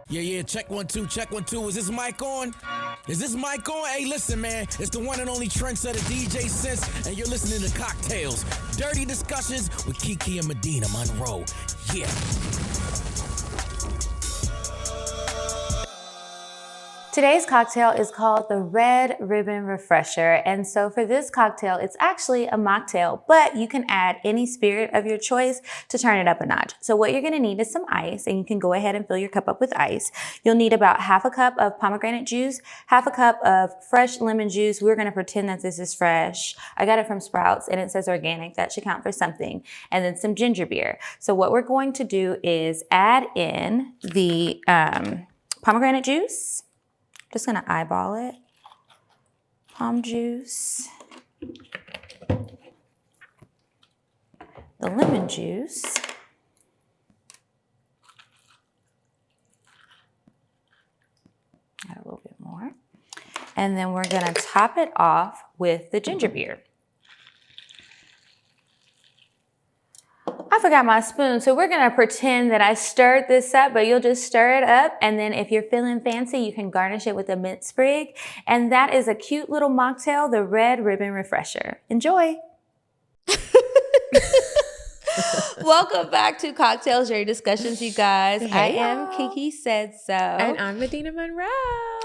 Yeah, check 1 2, check 1 2. Is this mic on? Is this mic on? Hey, listen, man, it's the one and only trendsetter DJ Sense, and you're listening to CockTales, dirty discussions with Kiki and Medinah Monroe. Yeah. Today's cocktail is called the Red Ribbon Refresher, and so for this cocktail, it's actually a mocktail, but you can add any spirit of your choice to turn it up a notch. So what you're gonna need is some ice, and you can go ahead and fill your cup up with ice. You'll need about half a cup of pomegranate juice, half a cup of fresh lemon juice. We're gonna pretend that this is fresh. I got it from Sprouts, and it says organic. That should count for something. And then some ginger beer. So what we're going to do is add in the pomegranate juice. Just gonna eyeball it. Palm juice. The lemon juice. Add a little bit more. And then we're gonna top it off with the ginger beer. I forgot my spoon, so we're gonna pretend that I stirred this up, but you'll just stir it up, and then if you're feeling fancy, you can garnish it with a mint sprig, and that is a cute little mocktail, the Red Ribbon Refresher. Enjoy! Welcome back to CockTales, Dirty Discussions, you guys. Hey, I am Kiki Said So. And I'm Medinah Monroe.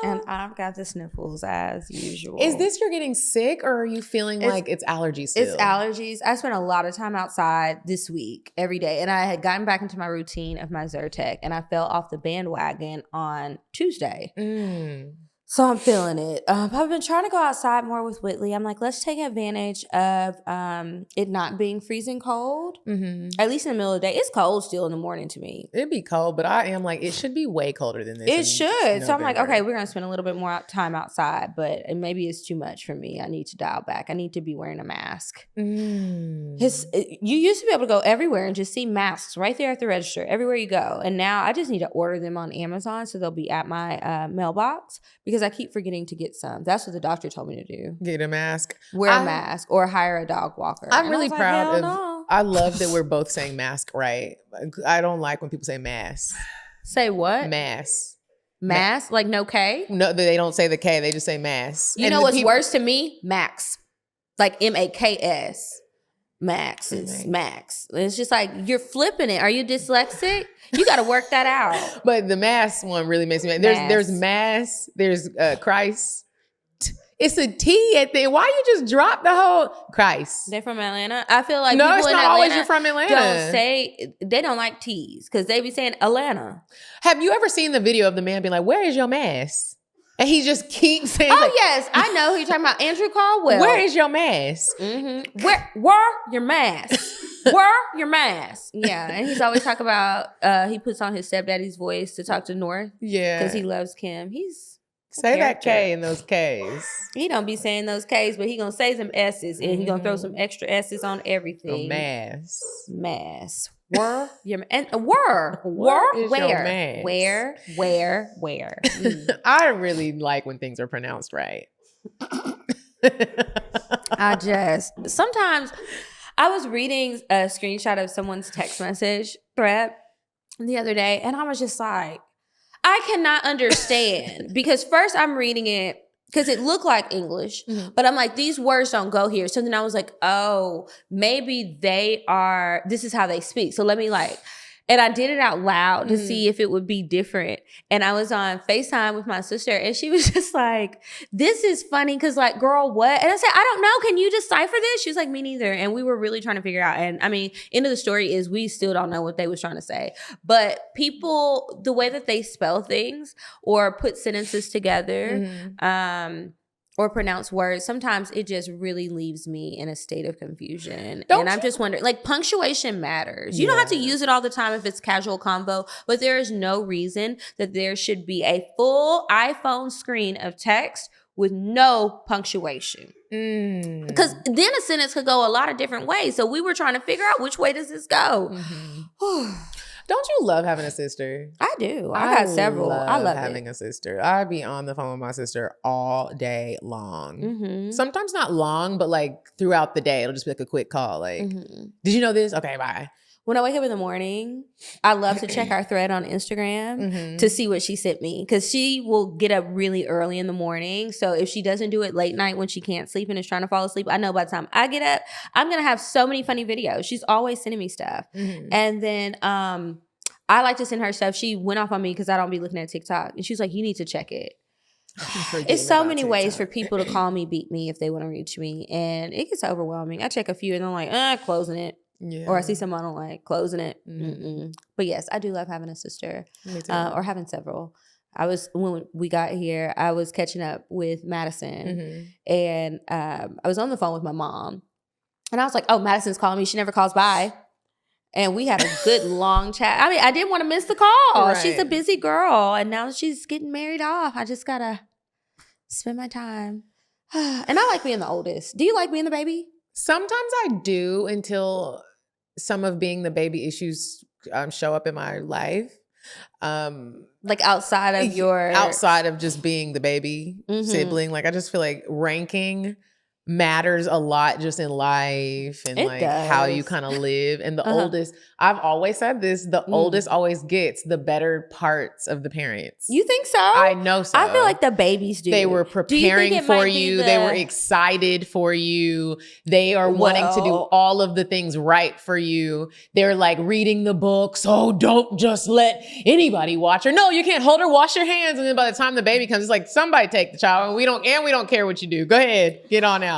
And I've got the sniffles as usual. Is this you're getting sick, or are you feeling like it's allergies still? It's allergies. I spent a lot of time outside this week, every day. And I had gotten back into my routine of my Zyrtec, and I fell off the bandwagon on Tuesday. So I'm feeling it. I've been trying to go outside more with Whitley. I'm like, let's take advantage of it not being freezing cold. At least in the middle of the day. It's cold still in the morning to me. It'd be cold, but I am like, it should be way colder than this. It should. So I'm like, okay, we're going to spend a little bit more time outside, but maybe it's too much for me. I need to dial back. I need to be wearing a mask. You used to be able to go everywhere and just see masks right there at the register, everywhere you go. And now I just need to order them on Amazon so they'll be at my mailbox, because I keep forgetting to get some. That's what the doctor told me to do. Get a mask. Wear a mask or hire a dog walker. I'm really proud of, I love that we're both saying mask right. I don't like when people say mask. Say what? Mask. Mask? Like no K? No, they don't say the K. They just say mask. You know what's worse to me? Max. Like MAKS. Max is max. It's just like, you're flipping it. Are you dyslexic? You got to work that out. But the mass one really makes me mad. There's mass. There's Christ. It's a T at the end. Why you just drop the whole Christ? They're from Atlanta. I feel like no, people it's in not Atlanta always you're from Atlanta. They don't like T's because they be saying Atlanta. Have you ever seen the video of the man being like, "Where is your mask?" And he just keeps saying, "Oh yes, I know who you're talking about, Andrew Caldwell. Where is your mask? Where your mask? Where your mask? Yeah." And he's always talking about he puts on his stepdaddy's voice to talk to North. Yeah, because he loves Kim. He's say that K in those K's. He don't be saying those K's, but he gonna say some S's, and he gonna throw some extra S's on everything. Mask. Where your and where I really like when things are pronounced right. Sometimes I was reading a screenshot of someone's text message thread the other day, and I was just like, I cannot understand, because first I'm reading it because it looked like English, but I'm like, these words don't go here. So then I was like, oh, maybe this is how they speak. So let me and I did it out loud to see if it would be different. And I was on FaceTime with my sister, and she was just like, this is funny because girl, what? And I said, I don't know. Can you decipher this? She was like, me neither. And we were really trying to figure out. And I mean, end of the story is we still don't know what they was trying to say. But people, the way that they spell things or put sentences together, or pronounce words, sometimes it just really leaves me in a state of confusion. I'm just wondering, punctuation matters. You don't have to use it all the time if it's casual convo, but there is no reason that there should be a full iPhone screen of text with no punctuation. Because then a sentence could go a lot of different ways. So we were trying to figure out, which way does this go? Don't you love having a sister? I do. I got several. I love having a sister. I'd be on the phone with my sister all day long. Sometimes not long, but throughout the day, it'll just be a quick call. Did you know this? Okay, bye. When I wake up in the morning, I love to check our thread on Instagram to see what she sent me because she will get up really early in the morning. So if she doesn't do it late night when she can't sleep and is trying to fall asleep, I know by the time I get up, I'm going to have so many funny videos. She's always sending me stuff. And then I like to send her stuff. She went off on me because I don't be looking at TikTok. And she's like, you need to check it. It's so many ways for people to call me, beat me if they want to reach me. And it gets overwhelming. I check a few and I'm like, closing it. Yeah. Or I see someone I don't like, closing it. But yes, I do love having a sister or having several. When we got here, I was catching up with Madison and I was on the phone with my mom and I was like, oh, Madison's calling me. She never calls by. And we had a good long chat. I mean, I didn't want to miss the call. Right. She's a busy girl and now she's getting married off. I just got to spend my time. And I like being the oldest. Do you like being the baby? Sometimes I do until some of being the baby issues show up in my life. Like outside of just being the baby sibling. Like I just feel like ranking matters a lot just in life and how you kind of live. And the oldest, I've always said this, the oldest always gets the better parts of the parents. You think so? I know so. I feel like the babies do. They were preparing for you. They were excited for you. They are wanting to do all of the things right for you. They're like reading the books. Oh, don't just let anybody watch her. No, you can't hold her, wash your hands. And then by the time the baby comes, it's like, somebody take the child and we don't care what you do. Go ahead, get on out.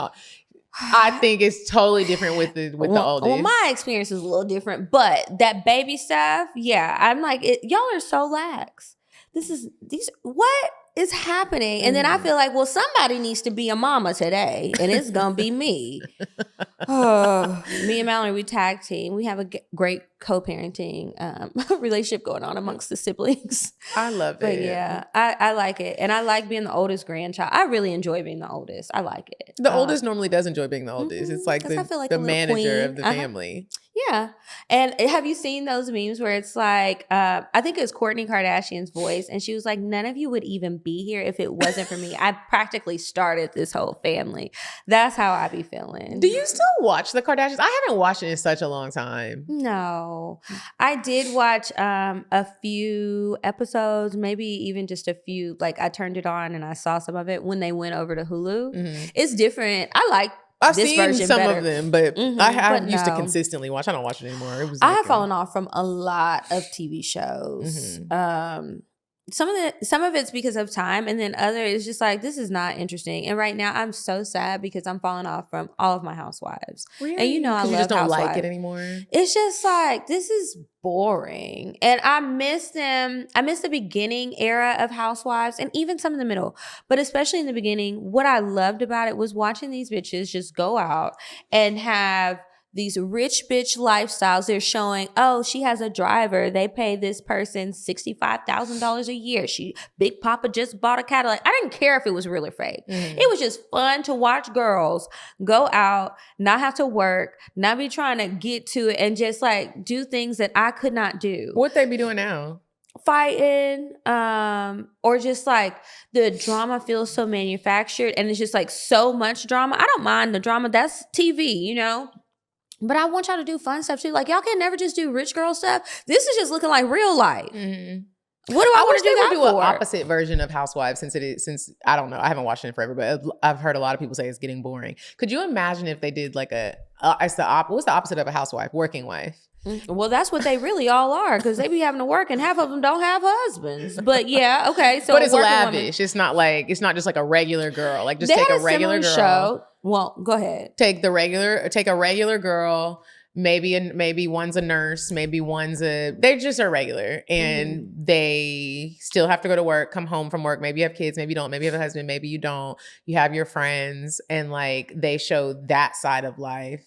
I think it's totally different with the oldest. Well, my experience is a little different, but that baby stuff, yeah, I'm like, y'all are so lax. What is happening? And then I feel like, well, somebody needs to be a mama today, and it's gonna be me. Me and Mallory, we tag team. We have a great co-parenting relationship going on amongst the siblings. I love it. But yeah, I like it. And I like being the oldest grandchild. I really enjoy being the oldest. I like it. The oldest normally does enjoy being the oldest. It's like the manager queen of the family. Yeah. And have you seen those memes where it's like, I think it was Kourtney Kardashian's voice, and she was like, none of you would even be here if it wasn't for me. I practically started this whole family. That's how I be feeling. Do you still watch the Kardashians? I haven't watched it in such a long time. No. I did watch a few episodes, maybe even just a few. Like I turned it on and I saw some of it when they went over to Hulu. It's different. I've seen some of them, but I used to consistently watch. I don't watch it anymore. I have fallen off from a lot of TV shows. Some of it's because of time, and then other is just like, this is not interesting. And right now, I'm so sad because I'm falling off from all of my housewives. Really? And you know, I love just don't housewives. Like it anymore. It's just like, this is boring, and I miss them. I miss the beginning era of housewives, and even some in the middle. But especially in the beginning, what I loved about it was watching these bitches just go out and have these rich bitch lifestyles. They're showing, oh, she has a driver. They pay this person $65,000 a year. Big Papa just bought a Cadillac. I didn't care if it was real or fake. It was just fun to watch girls go out, not have to work, not be trying to get to it, and just like do things that I could not do. What they be doing now? Fighting, or just like the drama feels so manufactured, and it's just like so much drama. I don't mind the drama. That's TV, you know? But I want y'all to do fun stuff too. Like, y'all can never just do rich girl stuff. This is just looking like real life. What do I want to do that for? An opposite version of Housewives since I don't know. I haven't watched it in forever, but I've heard a lot of people say it's getting boring. Could you imagine if they did like what's the opposite of a housewife? Working wife. Well, that's what they really all are, because they be having to work, and half of them don't have husbands. But yeah, okay. So, but it's lavish. Woman. It's not just like a regular girl. Like just take a regular girl. Show. Well, go ahead. Take a regular girl. Maybe one's a nurse. Maybe they just are regular, and they still have to go to work, come home from work. Maybe you have kids. Maybe you don't. Maybe you have a husband. Maybe you don't. You have your friends, and like they show that side of life.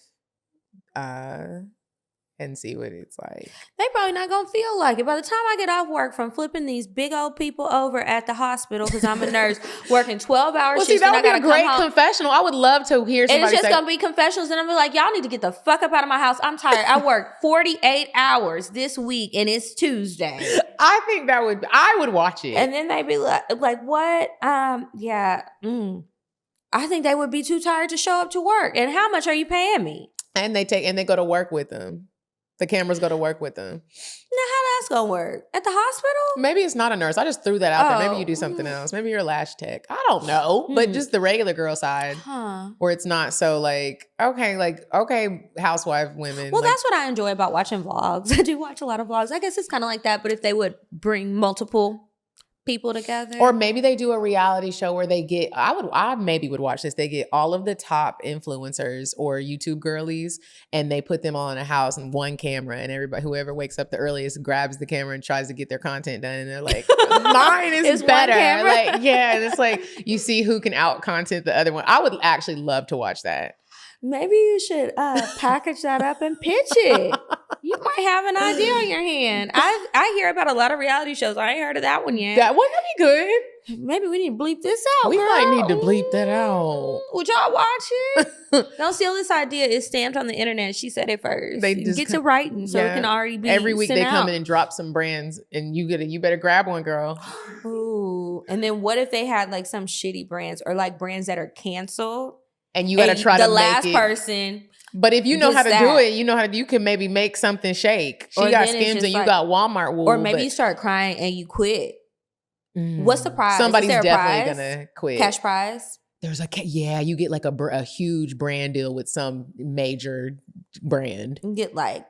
And see what it's like. They probably not gonna feel like it. By the time I get off work from flipping these big old people over at the hospital, because I'm a nurse working 12-hour shifts. See, that would be a great confessional. I would love to hear somebody say. It's just gonna be confessionals, and I'm like, y'all need to get the fuck up out of my house. I'm tired. I worked 48 hours this week, and it's Tuesday. I think I would watch it. And then they'd be like, what? Yeah. I think they would be too tired to show up to work. And how much are you paying me? And they go to work with them. The cameras go to work with them. Now, how that's gonna work? At the hospital? Maybe it's not a nurse. I just threw that out there. Maybe you do something else. Maybe you're a lash tech. I don't know. But just the regular girl side. Where it's not so okay, housewife women. Well, that's what I enjoy about watching vlogs. I do watch a lot of vlogs. I guess it's kind of like that, but if they would bring multiple people together. Or maybe they do a reality show where they get, I maybe would watch this. They get all of the top influencers or YouTube girlies and they put them all in a house and one camera, and everybody, whoever wakes up the earliest grabs the camera and tries to get their content done. And they're like, mine is better. Like, yeah. And it's like, you see who can out content the other one. I would actually love to watch that. Maybe you should package that up and pitch it. You might have an idea on your hand. I hear about a lot of reality shows. I ain't heard of that one yet. That one would be good. Maybe we need to bleep this out. We girl. might need to bleep that out. Would y'all watch it? Don't steal this idea. It's stamped on the internet. She said it first. They just get to writing so it can already be every week sent they out. come in and drop some brands, and you better grab one, girl. Ooh, and then what if they had like some shitty brands or like brands that are canceled? And you gotta try to make it. The last person. But if you know how to do it, you can maybe make something shake. She got Skims and you got Walmart wool. Or maybe you start crying and you quit. What's the prize? Somebody's definitely gonna quit. Cash prize? There's you get like a huge brand deal with some major brand. You get like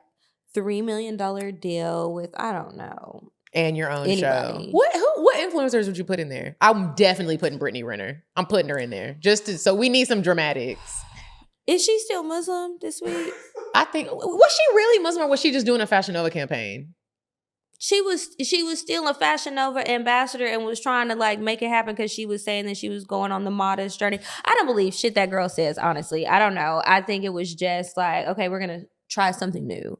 $3 million deal with, I don't know. And your own show. What influencers would you put in there? I'm definitely putting Britney Renner. I'm putting her in there. So we need some dramatics. Is she still Muslim this week? I think, was she really Muslim or was she just doing a Fashion Nova campaign? She was still a Fashion Nova ambassador and was trying to like make it happen because she was saying that she was going on the modest journey. I don't believe shit that girl says, honestly. I don't know. I think it was just like, okay, we're going to try something new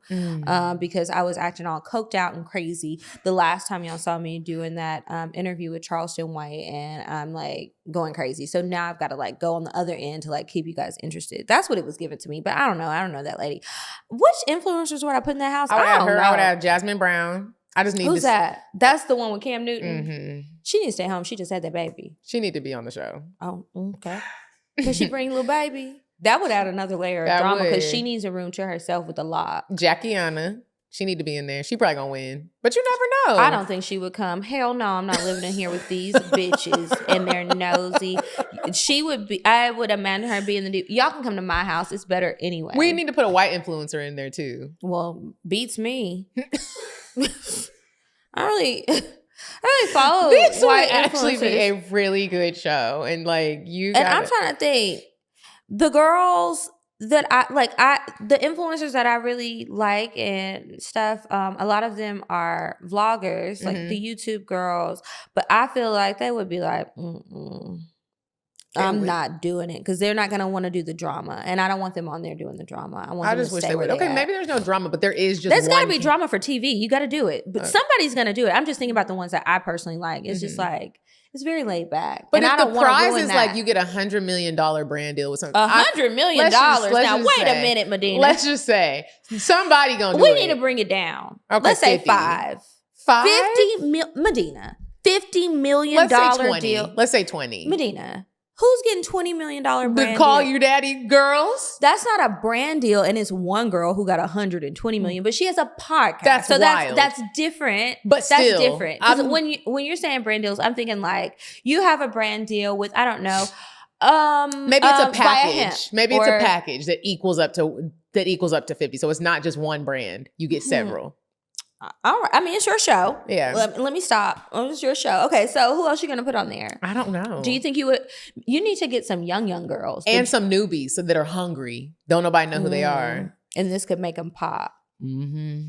because I was acting all coked out and crazy the last time y'all saw me doing that interview with Charleston White, and I'm like going crazy. So now I've got to like go on the other end to like keep you guys interested. That's what it was given to me, but I don't know that lady. Which influencers would I put in that house? I would have Jasmine Brown. I just need Who's that? That's the one with Cam Newton. Mm-hmm. She needs to stay home. She just had that baby. She need to be on the show. Oh, okay. Can she bring a little baby? That would add another layer of drama because she needs a room to herself with a lot. Jackiana, she need to be in there. She probably gonna win, but you never know. I don't think she would come. Hell no, I'm not living in here with these bitches and they're nosy. She would be. I would imagine her being the. Y'all can come to my house. It's better anyway. We need to put a white influencer in there too. Well, beats me. I really follow this white would actually influencers. be a really good show, and like you. And I'm trying to think. The girls that the influencers that I really like and stuff, a lot of them are vloggers, like the YouTube girls. But I feel like they would be like, I'm not doing it because they're not going to want to do the drama. And I don't want them on there doing the drama. I want them to stay where they are. Maybe there's no drama, but there is just there's got to be drama for TV. You got to do it. But somebody's going to do it. I'm just thinking about the ones that I personally like. It's just like, it's very laid back. But and if I don't the prize is that. like you get $100 million brand deal with something. $100 million. Now, wait a minute, Medinah. Let's just say somebody going to do it. We need to bring it down. Okay, let's 50. say 5. 5? Medinah. $50 million deal. Let's say 20. Medinah. Who's getting $20 million brand deal? Call you daddy girls? That's not a brand deal, and it's one girl who got $120 million, but she has a podcast. That's wild. That's different. But still, that's different. Because when you're saying brand deals, I'm thinking like you have a brand deal with, I don't know, maybe it's a package. Maybe it's a package that equals up to 50. So it's not just one brand. You get several. All right. I mean, it's your show. Yeah. Let me stop. It's your show. Okay. So who else are you going to put on there? I don't know. Do you think you need to get some young girls. And some newbies that are hungry. Don't nobody know who they are. And this could make them pop. Mm-hmm.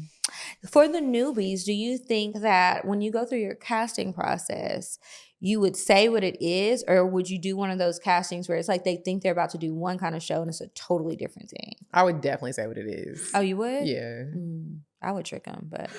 For the newbies, do you think that when you go through your casting process, you would say what it is, or would you do one of those castings where it's like they think they're about to do one kind of show and it's a totally different thing? I would definitely say what it is. Oh, you would? Yeah. I would trick them, but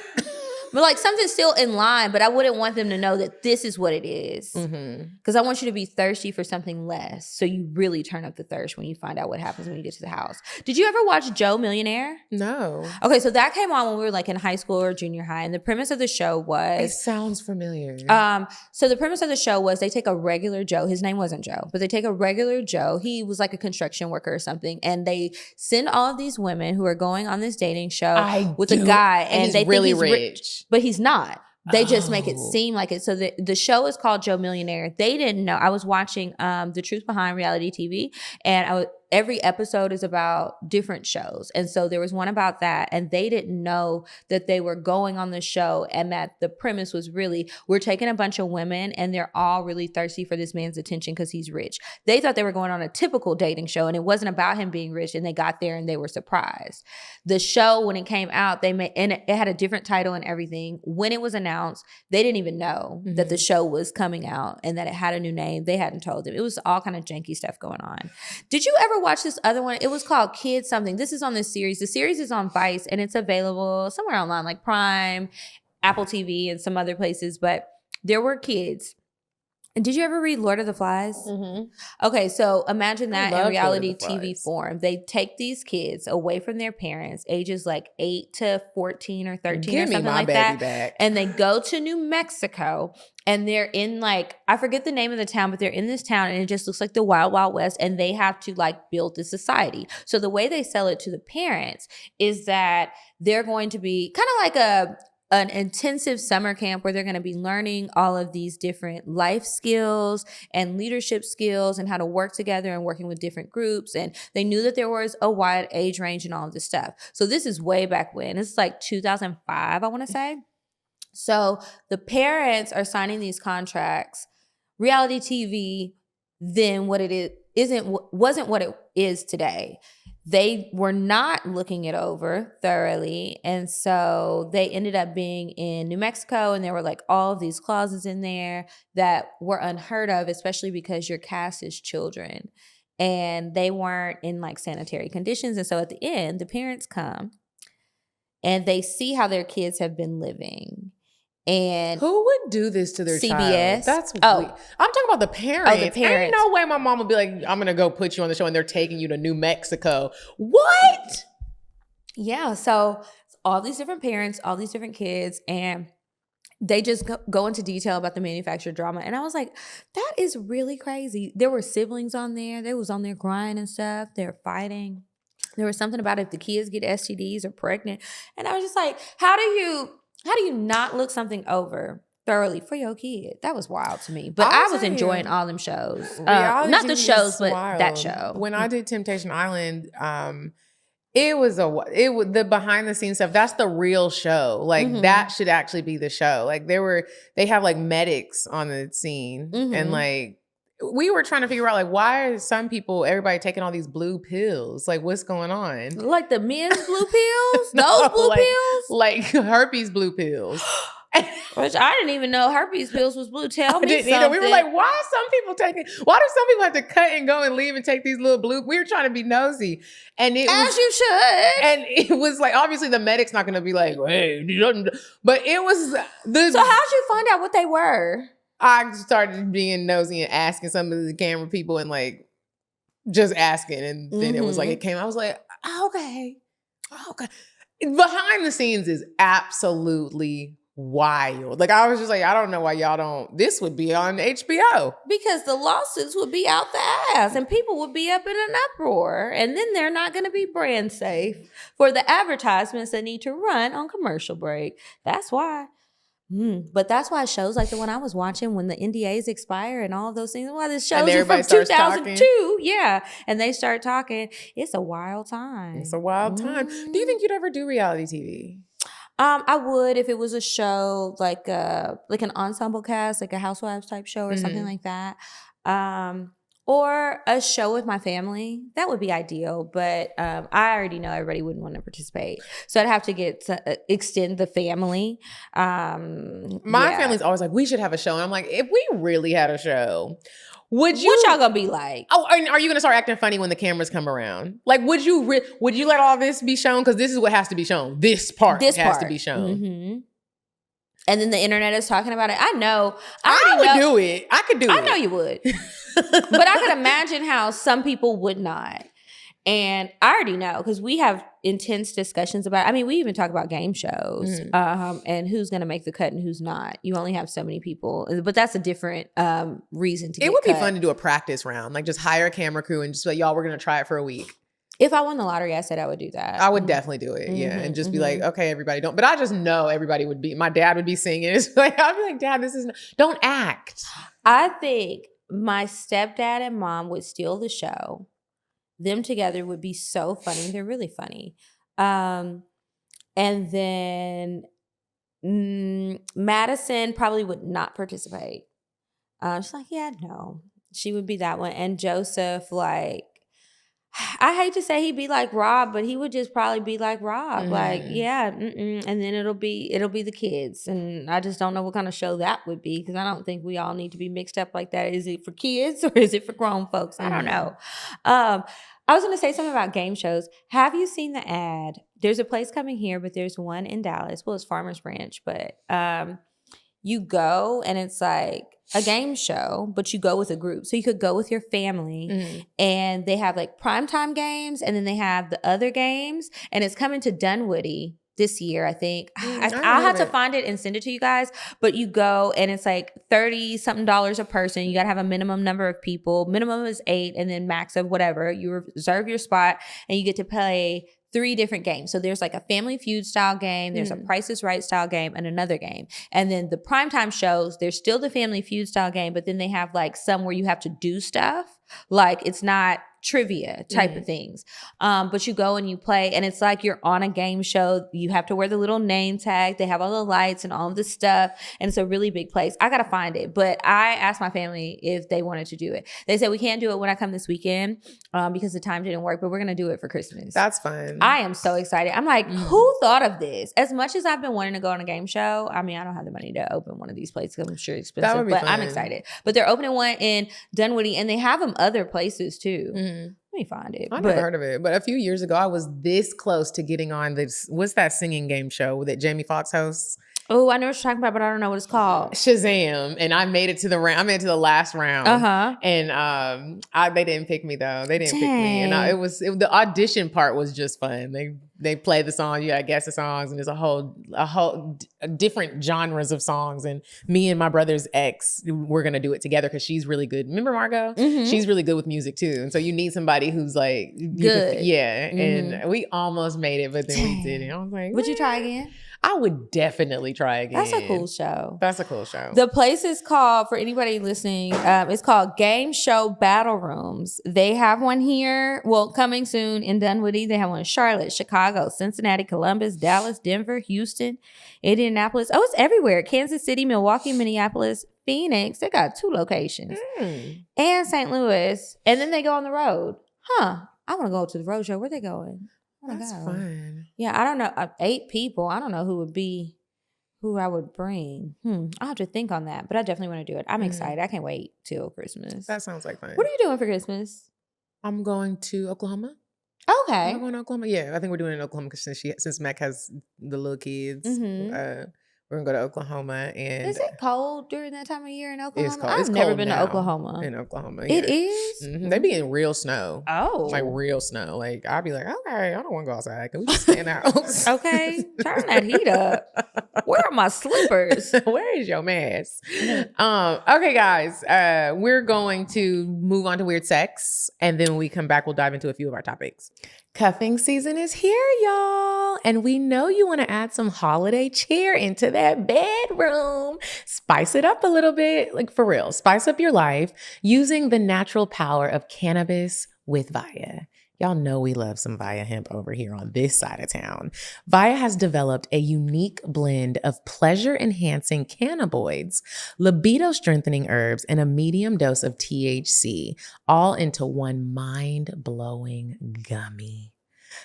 But like something's still in line, but I wouldn't want them to know that this is what it is. Because I want you to be thirsty for something less. So you really turn up the thirst when you find out what happens when you get to the house. Did you ever watch Joe Millionaire? No. Okay, so that came on when we were like in high school or junior high. And the premise of the show was... It sounds familiar. So the premise of the show was they take a regular Joe. His name wasn't Joe, but they take a regular Joe. He was like a construction worker or something. And they send all of these women who are going on this dating show with a guy. And they really think he's rich. But he's not. They just make it seem like it. So the show is called Joe Millionaire. They didn't know. I was watching The Truth Behind Reality TV, and every episode is about different shows. And so there was one about that, and they didn't know that they were going on the show and that the premise was really, we're taking a bunch of women and they're all really thirsty for this man's attention because he's rich. They thought they were going on a typical dating show, and it wasn't about him being rich, and they got there and they were surprised. The show, when it came out, and it had a different title and everything. When it was announced, they didn't even know that the show was coming out and that it had a new name. They hadn't told them. It was all kind of janky stuff going on. Did you ever watch this other one? It was called Kids Something. This is on this series. The series is on Vice, and it's available somewhere online, like Prime, Apple TV, and some other places. But there were kids. And did you ever read Lord of the Flies? Okay, so imagine that in reality TV form. They take these kids away from their parents, ages like 8 to 14 or 13 or something like that. Back. And they go to New Mexico, and they're in like, I forget the name of the town, but they're in this town, and it just looks like the Wild Wild West, and they have to like build this society. So the way they sell it to the parents is that they're going to be kind of like an intensive summer camp where they're going to be learning all of these different life skills and leadership skills and how to work together and working with different groups. And they knew that there was a wide age range and all of this stuff. So this is way back when. It's like 2005, I want to say. So the parents are signing these contracts. Reality TV, then what it wasn't what it is today. They were not looking it over thoroughly. And so they ended up being in New Mexico, and there were like all of these clauses in there that were unheard of, especially because your cast is children and they weren't in like sanitary conditions. And so at the end, the parents come and they see how their kids have been living. And who would do this to their CBS? Child? That's weird. I'm talking about the parents. Oh, the parents. Ain't no way my mom would be like, I'm going to go put you on the show and they're taking you to New Mexico. What? Yeah. So all these different parents, all these different kids, and they just go into detail about the manufactured drama. And I was like, that is really crazy. There were siblings on there. They was on there crying and stuff. They're fighting. There was something about if the kids get STDs or pregnant. And I was just like, how do you not look something over thoroughly for your kid? That was wild to me. But I was enjoying all them shows. Not the shows, but that show. When I did Temptation Island, it was the behind the scenes stuff. That's the real show. Like that should actually be the show. Like they have like medics on the scene, and like we were trying to figure out like why are everybody taking all these blue pills? Like what's going on? Like the men's blue pills? Those blue pills? Like herpes blue pills. Which I didn't even know herpes pills was blue. Tell me something. Either. We were like, why do some people have to cut and go and leave and take these little blue? We were trying to be nosy. And you should. And it was like, obviously the medic's not going to be like, hey, but it was. So how'd you find out what they were? I started being nosy and asking some of the camera people and like just asking. And then it was like, it came, I was like, okay. Behind the scenes is absolutely wild. Like I was just like, I don't know why y'all don't, this would be on HBO. Because the lawsuits would be out the ass and people would be up in an uproar. And then they're not going to be brand safe for the advertisements that need to run on commercial break. That's why. But that's why shows like the one I was watching when the NDAs expire and all of those things. Why this shows are from 2002. Yeah. And they start talking. It's a wild time. It's a wild time. Do you think you'd ever do reality TV? I would if it was a show like an ensemble cast, like a Housewives type show or something like that. Or a show with my family. That would be ideal. But I already know everybody wouldn't want to participate. So I'd have to extend the family. My family's always like, we should have a show. And I'm like, if we really had a show, what y'all gonna be like? Oh, and are you gonna start acting funny when the cameras come around? Like, would you let all this be shown? Because this is what has to be shown. This part has to be shown. And then the internet is talking about it. I know. I would do it. I could do it. I know you would. But I could imagine how some people would not. And I already know because we have intense discussions about, I mean, we even talk about game shows and who's going to make the cut and who's not. You only have so many people, but that's a different reason to get It would be cut. fun to do a practice round, like just hire a camera crew and just be like, y'all, we're going to try it for a week. If I won the lottery, I said I would do that. I would definitely do it. Yeah. And just be like, okay, everybody don't. But I just know everybody would be, my dad would be singing. It's like, I'd be like, Dad, this is, don't act. I think my stepdad and mom would steal the show. Them together would be so funny. They're really funny. And then Madison probably would not participate. She's like, yeah, no. She would be that one. And Joseph, like, I hate to say he'd be like Rob, but he would just probably be like Rob. Like, yeah, and then it'll be the kids. And I just don't know what kind of show that would be because I don't think we all need to be mixed up like that. Is it for kids or is it for grown folks? I don't know. I was going to say something about game shows. Have you seen the ad? There's a place coming here, but there's one in Dallas. Well, it's Farmers Branch, but you go and it's like a game show, but you go with a group. So you could go with your family and they have like primetime games and then they have the other games and it's coming to Dunwoody this year, I think. I'll have to find it and send it to you guys, but you go and it's like $30-something a person. You got to have a minimum number of people. Minimum is 8 and then max of whatever. You reserve your spot and you get to play 3 different games. So there's like a Family Feud style game, there's a Price is Right style game, and another game. And then the primetime shows, there's still the Family Feud style game, but then they have like some where you have to do stuff. Like it's not trivia type of things. But you go and you play and it's like you're on a game show. You have to wear the little name tag. They have all the lights and all of the stuff. And it's a really big place. I got to find it. But I asked my family if they wanted to do it. They said we can't do it when I come this weekend because the time didn't work, but we're going to do it for Christmas. That's fun. I am so excited. I'm like, who thought of this? As much as I've been wanting to go on a game show, I mean, I don't have the money to open one of these places because I'm sure it's expensive, but I'm excited. But they're opening one in Dunwoody and they have them other places too. Let me find it. I've never heard of it. But a few years ago, I was this close to getting on this. What's that singing game show that Jamie Foxx hosts? Oh, I know what you're talking about, but I don't know what it's called. Shazam. And I made it to the round. I made it to the last round. And they didn't pick me though. They didn't pick me. And the audition part was just fun. They play the song. You gotta guess the songs, and there's a whole different genres of songs. And me and my brother's ex, we're gonna do it together because she's really good. Remember Margot? She's really good with music too. And so you need somebody who's like good. And we almost made it, but then we didn't. I was like, would you try again? I would definitely try again. That's a cool show. The place is called, for anybody listening, it's called Game Show Battle Rooms. They have one here, well, coming soon in Dunwoody. They have one in Charlotte, Chicago, Cincinnati, Columbus, Dallas, Denver, Houston, Indianapolis. Oh, it's everywhere. Kansas City, Milwaukee, Minneapolis, Phoenix. They got 2 locations. And St. Louis. And then they go on the road. I want to go to the road show. Where they going? That's fun. Yeah, I don't know. 8 people. I don't know who I would bring. I'll have to think on that, but I definitely want to do it. I'm excited. I can't wait till Christmas. That sounds like fun. What are you doing for Christmas? I'm going to Oklahoma. Okay. I'm going to Oklahoma. Yeah, I think we're doing it in Oklahoma because since Mac has the little kids. We're going to go to Oklahoma. And is it cold during that time of year in Oklahoma? It's cold. I've never been to Oklahoma. In Oklahoma. It is? They be in real snow. Oh. Like real snow. Like I'd be like, okay, I don't want to go outside. Can we just stay in the house? Okay. Turn that heat up. Where are my slippers? Where is your mask? Okay, guys. We're going to move on to weird sex. And then when we come back, we'll dive into a few of our topics. Cuffing season is here, y'all. And we know you want to add some holiday cheer into that bedroom. Spice it up a little bit. Like for real, spice up your life using the natural power of cannabis with Via. Y'all know we love some Via hemp over here on this side of town. Via has developed a unique blend of pleasure-enhancing cannabinoids, libido-strengthening herbs, and a medium dose of THC, all into one mind-blowing gummy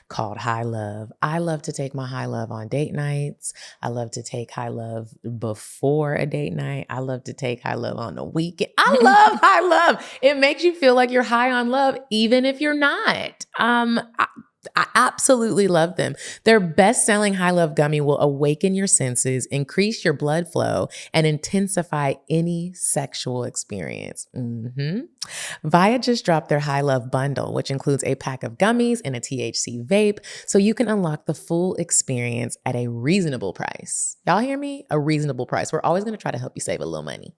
called High Love. I love to take my High Love on date nights. I love to take High Love before a date night. I love to take High Love on the weekend. I love High Love. It makes you feel like you're high on love, even if you're not. I absolutely love them. Their best-selling High Love Gummy will awaken your senses, increase your blood flow, and intensify any sexual experience. Via just dropped their High Love Bundle, which includes a pack of gummies and a THC vape, so you can unlock the full experience at a reasonable price. Y'all hear me? A reasonable price. We're always going to try to help you save a little money.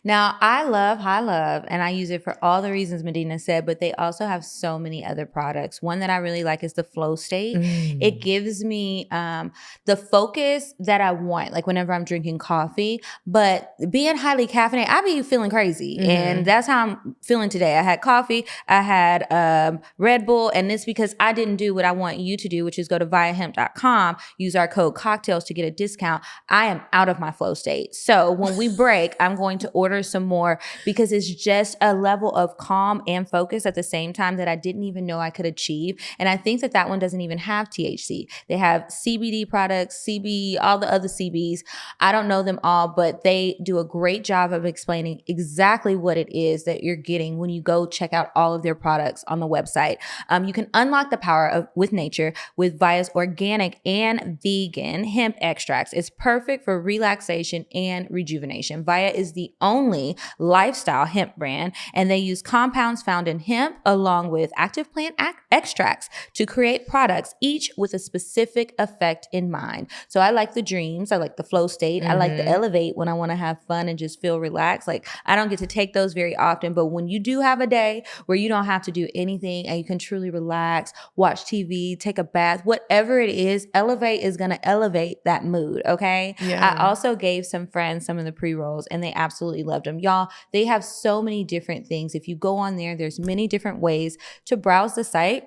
Now, I love High Love, and I use it for all the reasons Medinah said, but they also have so many other products. One that I really like is the Flow State. It gives me the focus that I want, like whenever I'm drinking coffee, but being highly caffeinated, I be feeling crazy. And that's how I'm feeling today. I had coffee, I had Red Bull, and it's because I didn't do what I want you to do, which is go to viahemp.com, use our code CockTales to get a discount. I am out of my flow state. So when we break, I'm going to order some more because it's just a level of calm and focus at the same time that I didn't even know I could achieve. And I think that one doesn't even have THC. They have CBD products, CB, all the other CBs. I don't know them all, but they do a great job of explaining exactly what it is that you're getting when you go check out all of their products on the website. You can unlock the power with nature with Via's organic and vegan hemp extracts. It's perfect for relaxation and rejuvenation. Via is the only lifestyle hemp brand, and they use compounds found in hemp along with active plant extracts to create products, each with a specific effect in mind. So I like the dreams. I like the flow state. I like the elevate when I want to have fun and just feel relaxed. Like, I don't get to take those very often, but when you do have a day where you don't have to do anything and you can truly relax, watch TV, take a bath, whatever it is, elevate is going to elevate that mood. Okay. Yeah. I also gave some friends some of the pre-rolls and they absolutely loved them. Y'all, they have so many different things. If you go on there's many different ways to browse the site.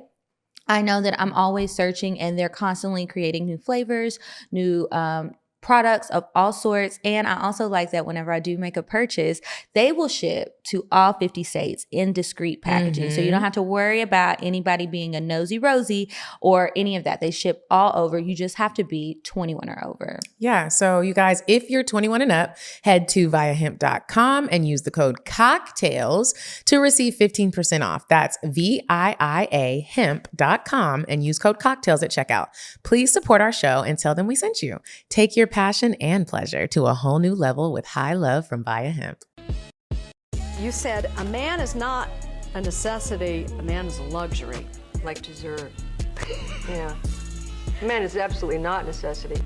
I know that I'm always searching and they're constantly creating new flavors, new products of all sorts. And I also like that whenever I do make a purchase, they will ship to all 50 states in discreet packaging. So you don't have to worry about anybody being a nosy Rosie or any of that. They ship all over. You just have to be 21 or over. Yeah. So you guys, if you're 21 and up, head to viahemp.com and use the code CockTales to receive 15% off. That's VIIA hemp.com and use code CockTales at checkout. Please support our show and tell them we sent you. Take your passion and pleasure to a whole new level with High Love from Via Hemp. You said a man is not a necessity, a man is a luxury. Like dessert. Yeah. A man is absolutely not a necessity.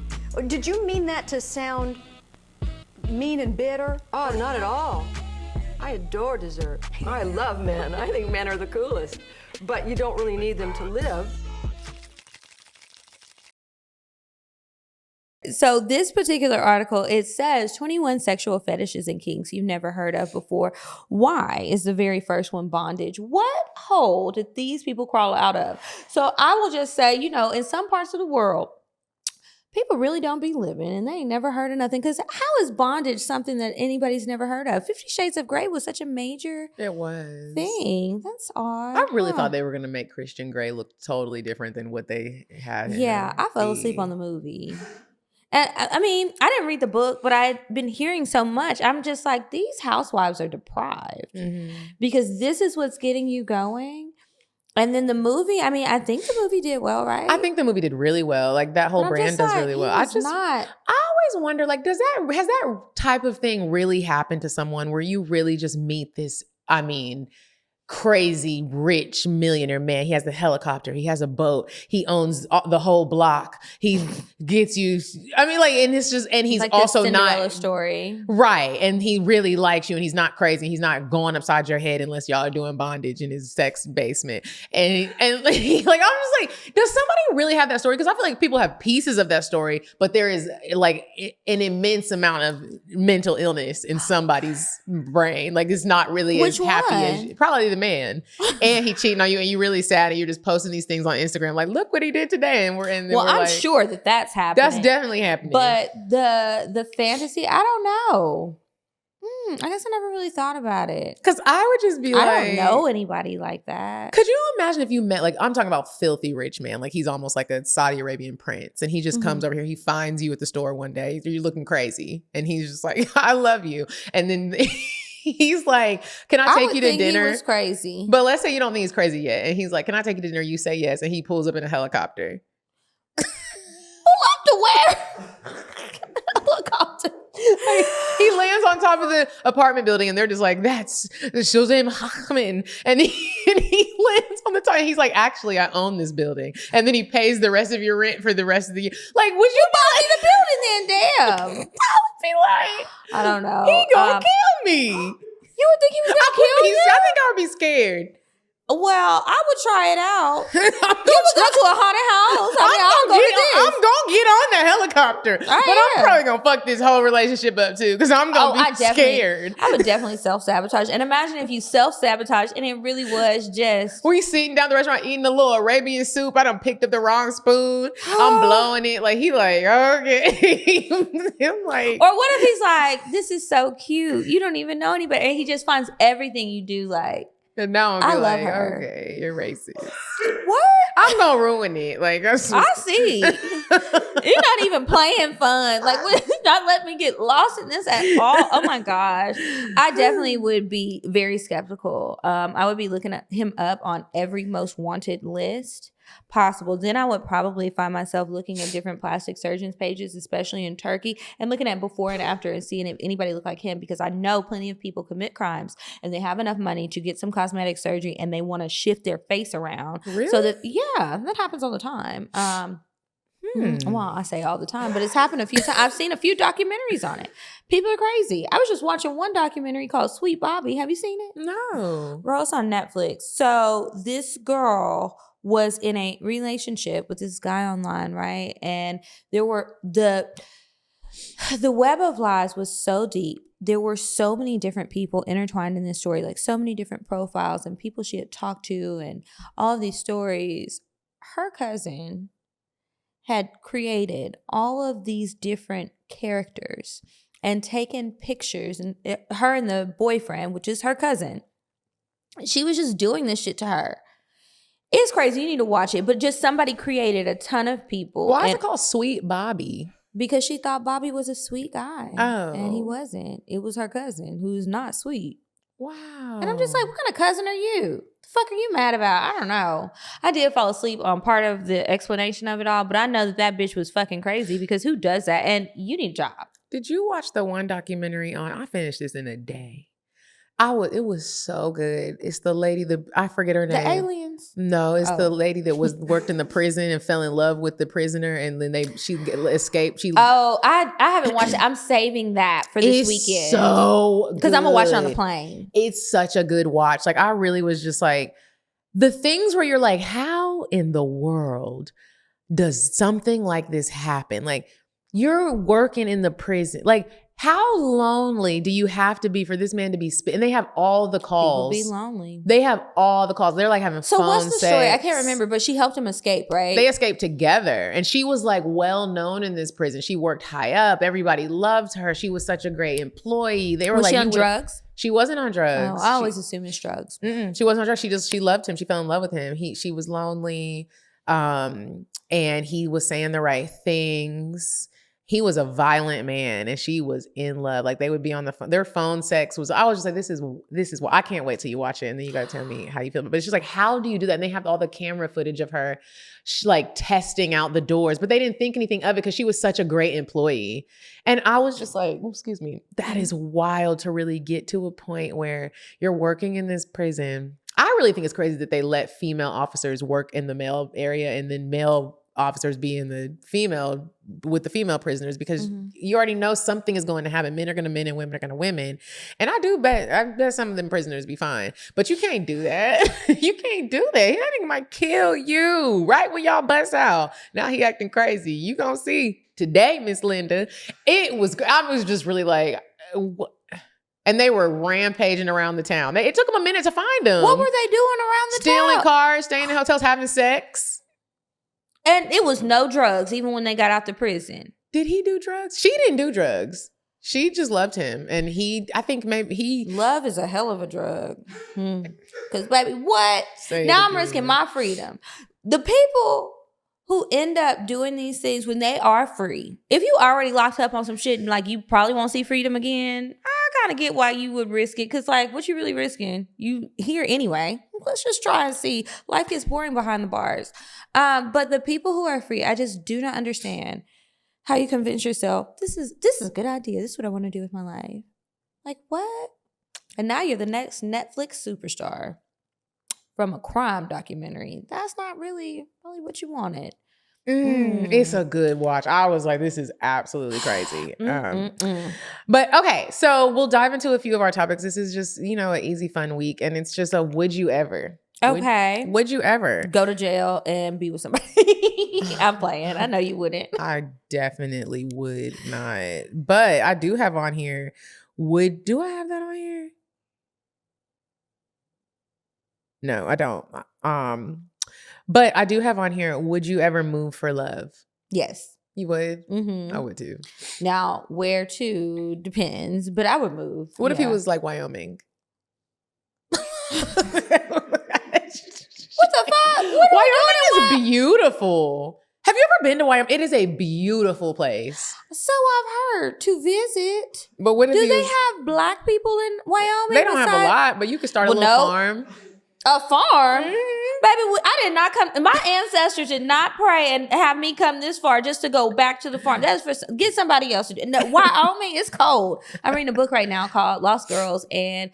Did you mean that to sound mean and bitter? Oh, not at all. I adore dessert. I love men. I think men are the coolest. But you don't really need them to live. So this particular article, it says 21 sexual fetishes and kinks you've never heard of before. Why is the very first one bondage? What hole did these people crawl out of? So I will just say, in some parts of the world, people really don't be living and they ain't never heard of nothing. Because how is bondage something that anybody's never heard of? 50 Shades of Grey was such a major thing. That's odd. I really thought they were going to make Christian Grey look totally different than what they had. Yeah, I fell asleep on the movie. I mean, I didn't read the book, but I've been hearing so much. I'm just like, these housewives are deprived because this is what's getting you going. And then the movie, I mean, I think the movie did well, right? I think the movie did really well. Like that whole brand does really well. I always wonder, like, has that type of thing really happened to someone where you really just meet this, crazy rich millionaire man? He has a helicopter, he has a boat, he owns the whole block, he gets you, and it's just, and he's like also not story, right? And he really likes you and he's not crazy, he's not going upside your head unless y'all are doing bondage in his sex basement. And I'm just like, does somebody really have that story? Because I feel like people have pieces of that story, but there is like an immense amount of mental illness in somebody's brain. Like, it's not really as happy as probably the man, and he cheating on you, and you're really sad, and you're just posting these things on Instagram like, look what he did today, and I'm sure that's happening. That's definitely happening. But the fantasy, I don't know. I guess I never really thought about it. Because I would just be like, I don't know anybody like that. Could you imagine if you met, like, I'm talking about filthy rich man, like he's almost like a Saudi Arabian prince, and he just comes over here, he finds you at the store one day, you're looking crazy, and he's just like, I love you, and then he's like, can I take you to dinner? He was crazy. But let's say you don't think he's crazy yet. And he's like, can I take you to dinner? You say yes. And he pulls up in a helicopter. Pull up to where? Helicopter. Like, he lands on top of the apartment building and they're just like, that's Shazam Hakman. And he lands on the top and he's like, actually, I own this building. And then he pays the rest of your rent for the rest of the year. Like, would you buy the building then? Damn. I would be like, I don't know. He gonna kill me. You would think he was gonna kill you? I think I would be scared. Well, I would try it out. You would go to a haunted house. I'm gonna get on the helicopter. But I'm probably gonna fuck this whole relationship up too, because I'm gonna be scared. I would definitely self-sabotage. And imagine if you self-sabotage and it really was just... We sitting down the restaurant eating a little Arabian soup. I done picked up the wrong spoon. I'm blowing it. Like, he like, okay. I'm like... Or what if he's like, this is so cute. You don't even know anybody. And he just finds everything you do like... And now I'm like, her. Okay, you're racist. What? I'm gonna ruin it. Like, I see. You're not even playing fun. Like, not let me get lost in this at all. Oh my gosh. I definitely would be very skeptical. I would be looking at him up on every most wanted list possible. Then I would probably find myself looking at different plastic surgeons pages, especially in Turkey, and looking at before and after and seeing if anybody looked like him, because I know plenty of people commit crimes and they have enough money to get some cosmetic surgery and they want to shift their face around. Really? So that, yeah, that happens all the time. Well, I say all the time, but it's happened a few times. I've seen a few documentaries on it. People are crazy. I was just watching one documentary called Sweet Bobby. Have you seen it? No. Girl, it's on Netflix. So this girl was in a relationship with this guy online, right? And there were the web of lies was so deep. There were so many different people intertwined in this story, like so many different profiles and people she had talked to and all of these stories. Her cousin had created all of these different characters and taken pictures, and her and the boyfriend, which is her cousin, she was just doing this shit to her. It's crazy. You need to watch it. But just somebody created a ton of people. Why is it called Sweet Bobby? Because she thought Bobby was a sweet guy. Oh. And he wasn't. It was her cousin who's not sweet. Wow. And I'm just like, what kind of cousin are you? The fuck are you mad about? I don't know. I did fall asleep on part of the explanation of it all, but I know that bitch was fucking crazy, because who does that? And you need a job. Did you watch the one documentary on, I finished this in a day. It was so good. It's the lady, I forget her name. The aliens? No, it's the lady that worked in the prison and fell in love with the prisoner, and then she escaped. I haven't watched it. I'm saving that for this weekend. So because I'm gonna watch it on the plane. It's such a good watch. Like, I really was just like, the things where you're like, how in the world does something like this happen? Like, you're working in the prison. Like, how lonely do you have to be for this man to be and they have all the calls. People be lonely. They have all the calls. They're like having phone sex. So what's the story? I can't remember, but she helped him escape, right? They escaped together. And she was like well known in this prison. She worked high up. Everybody loved her. She was such a great employee. They were was like, she on drugs? She wasn't on drugs. Oh, I always assume it's drugs. She wasn't on drugs. She loved him. She fell in love with him. She was lonely. And he was saying the right things. He was a violent man and she was in love. Like, they would be on the phone. Their phone sex was, I was just like, this is what, I can't wait till you watch it. And then you got to tell me how you feel. But it's just like, how do you do that? And they have all the camera footage of her like testing out the doors, but they didn't think anything of it because she was such a great employee. And I was just like, excuse me, that is wild to really get to a point where you're working in this prison. I really think it's crazy that they let female officers work in the male area and then male officers be in the female with the female prisoners, because you already know something is going to happen. Men are going to men and women are going to women. And I bet some of them prisoners be fine, but you can't do that. You can't do that. That nigga might kill you right when y'all bust out. Now he acting crazy. You gonna see today, Miss Linda. I was just really like, what? And they were rampaging around the town. It took them a minute to find them. What were they doing around the town? Stealing cars, staying in hotels, having sex. And it was no drugs, even when they got out the prison. Did he do drugs? She didn't do drugs. She just loved him. And love is a hell of a drug. Because, baby, what? Now I'm risking my freedom. The people who end up doing these things when they are free, if you already locked up on some shit and like you probably won't see freedom again, kind of get why you would risk it. Because, like, what you really risking? You here anyway. Let's just try and see. Life gets boring behind the bars. But the people who are free, I just do not understand how you convince yourself, this is a good idea. This is what I want to do with my life. Like, what? And now you're the next Netflix superstar from a crime documentary. That's not really what you wanted. It's a good watch. I was like, this is absolutely crazy. But okay, so we'll dive into a few of our topics. This is just, you know, an easy, fun week. And it's just a would you ever? Okay. Would you ever go to jail and be with somebody? I'm playing. I know you wouldn't. I definitely would not. But I do have on here, do I have that on here? No, I don't. But I do have on here, would you ever move for love? Yes. You would? Mm-hmm. I would too. Now, where to depends, but I would move. What if he was like Wyoming? What the fuck? Wyoming is beautiful. Have you ever been to Wyoming? It is a beautiful place. So I've heard to visit. But what if do they have black people in Wyoming? They don't have a lot, but you could start a little farm. A farm? Baby, I did not come. My ancestors did not pray and have me come this far just to go back to the farm. That's for get somebody else to do. No, Wyoming is cold. I'm reading a book right now called Lost Girls, and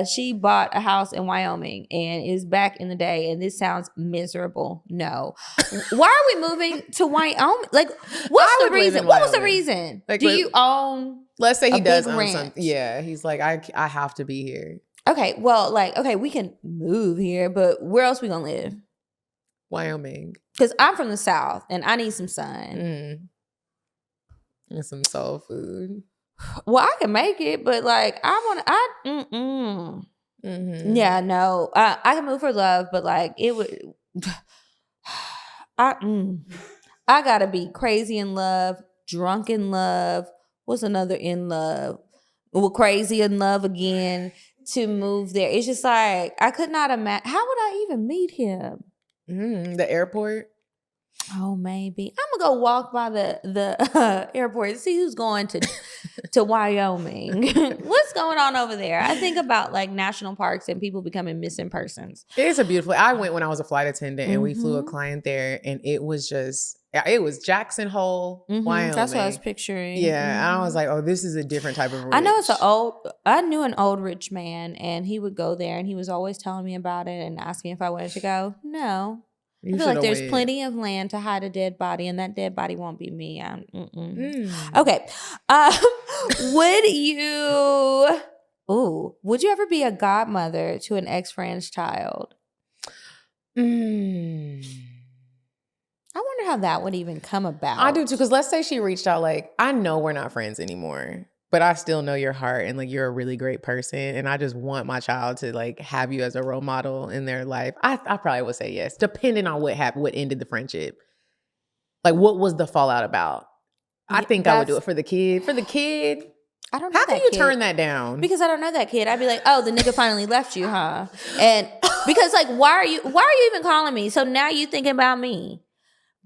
she bought a house in Wyoming and is back in the day. And this sounds miserable. No, why are we moving to Wyoming? Like, what's the reason? What was the reason? Like, do you own? Let's say he does own ranch? something. Yeah, he's like, I have to be here. Okay, well, like, okay, we can move here, but where else we gonna live? Wyoming. Because I'm from the South and I need some sun. And some soul food. Well, I can make it, but like, Yeah, no. I can move for love, but like, it would, I gotta be crazy in love, drunk in love. What's another in love? Well, crazy in love again. To move there, it's just like I could not imagine. How would I even meet him? The airport. Oh, maybe I'm gonna go walk by the airport and see who's going to Wyoming. What's going on over there? I think about like national parks and people becoming missing persons. It's a beautiful. I went when I was a flight attendant, and we flew a client there, and it was Jackson Hole, Wyoming. That's what I was picturing. Yeah, and I was like, oh, this is a different type of rich. I know I knew an old rich man, and he would go there, and he was always telling me about it and asking if I wanted to go. No. I feel like there's plenty of land to hide a dead body, and that dead body won't be me. Okay. Would you ever be a godmother to an ex-friend's child? I wonder how that would even come about. I do too, because let's say she reached out like, I know we're not friends anymore, but I still know your heart and like you're a really great person, and I just want my child to like have you as a role model in their life. I probably would say yes, depending on what happened, what ended the friendship. Like, what was the fallout about? I think I would do it for the kid. For the kid. I don't know. How can you turn that down? Because I don't know that kid. I'd be like, oh, the nigga finally left you, huh? And because like, why are you even calling me? So now you thinking about me.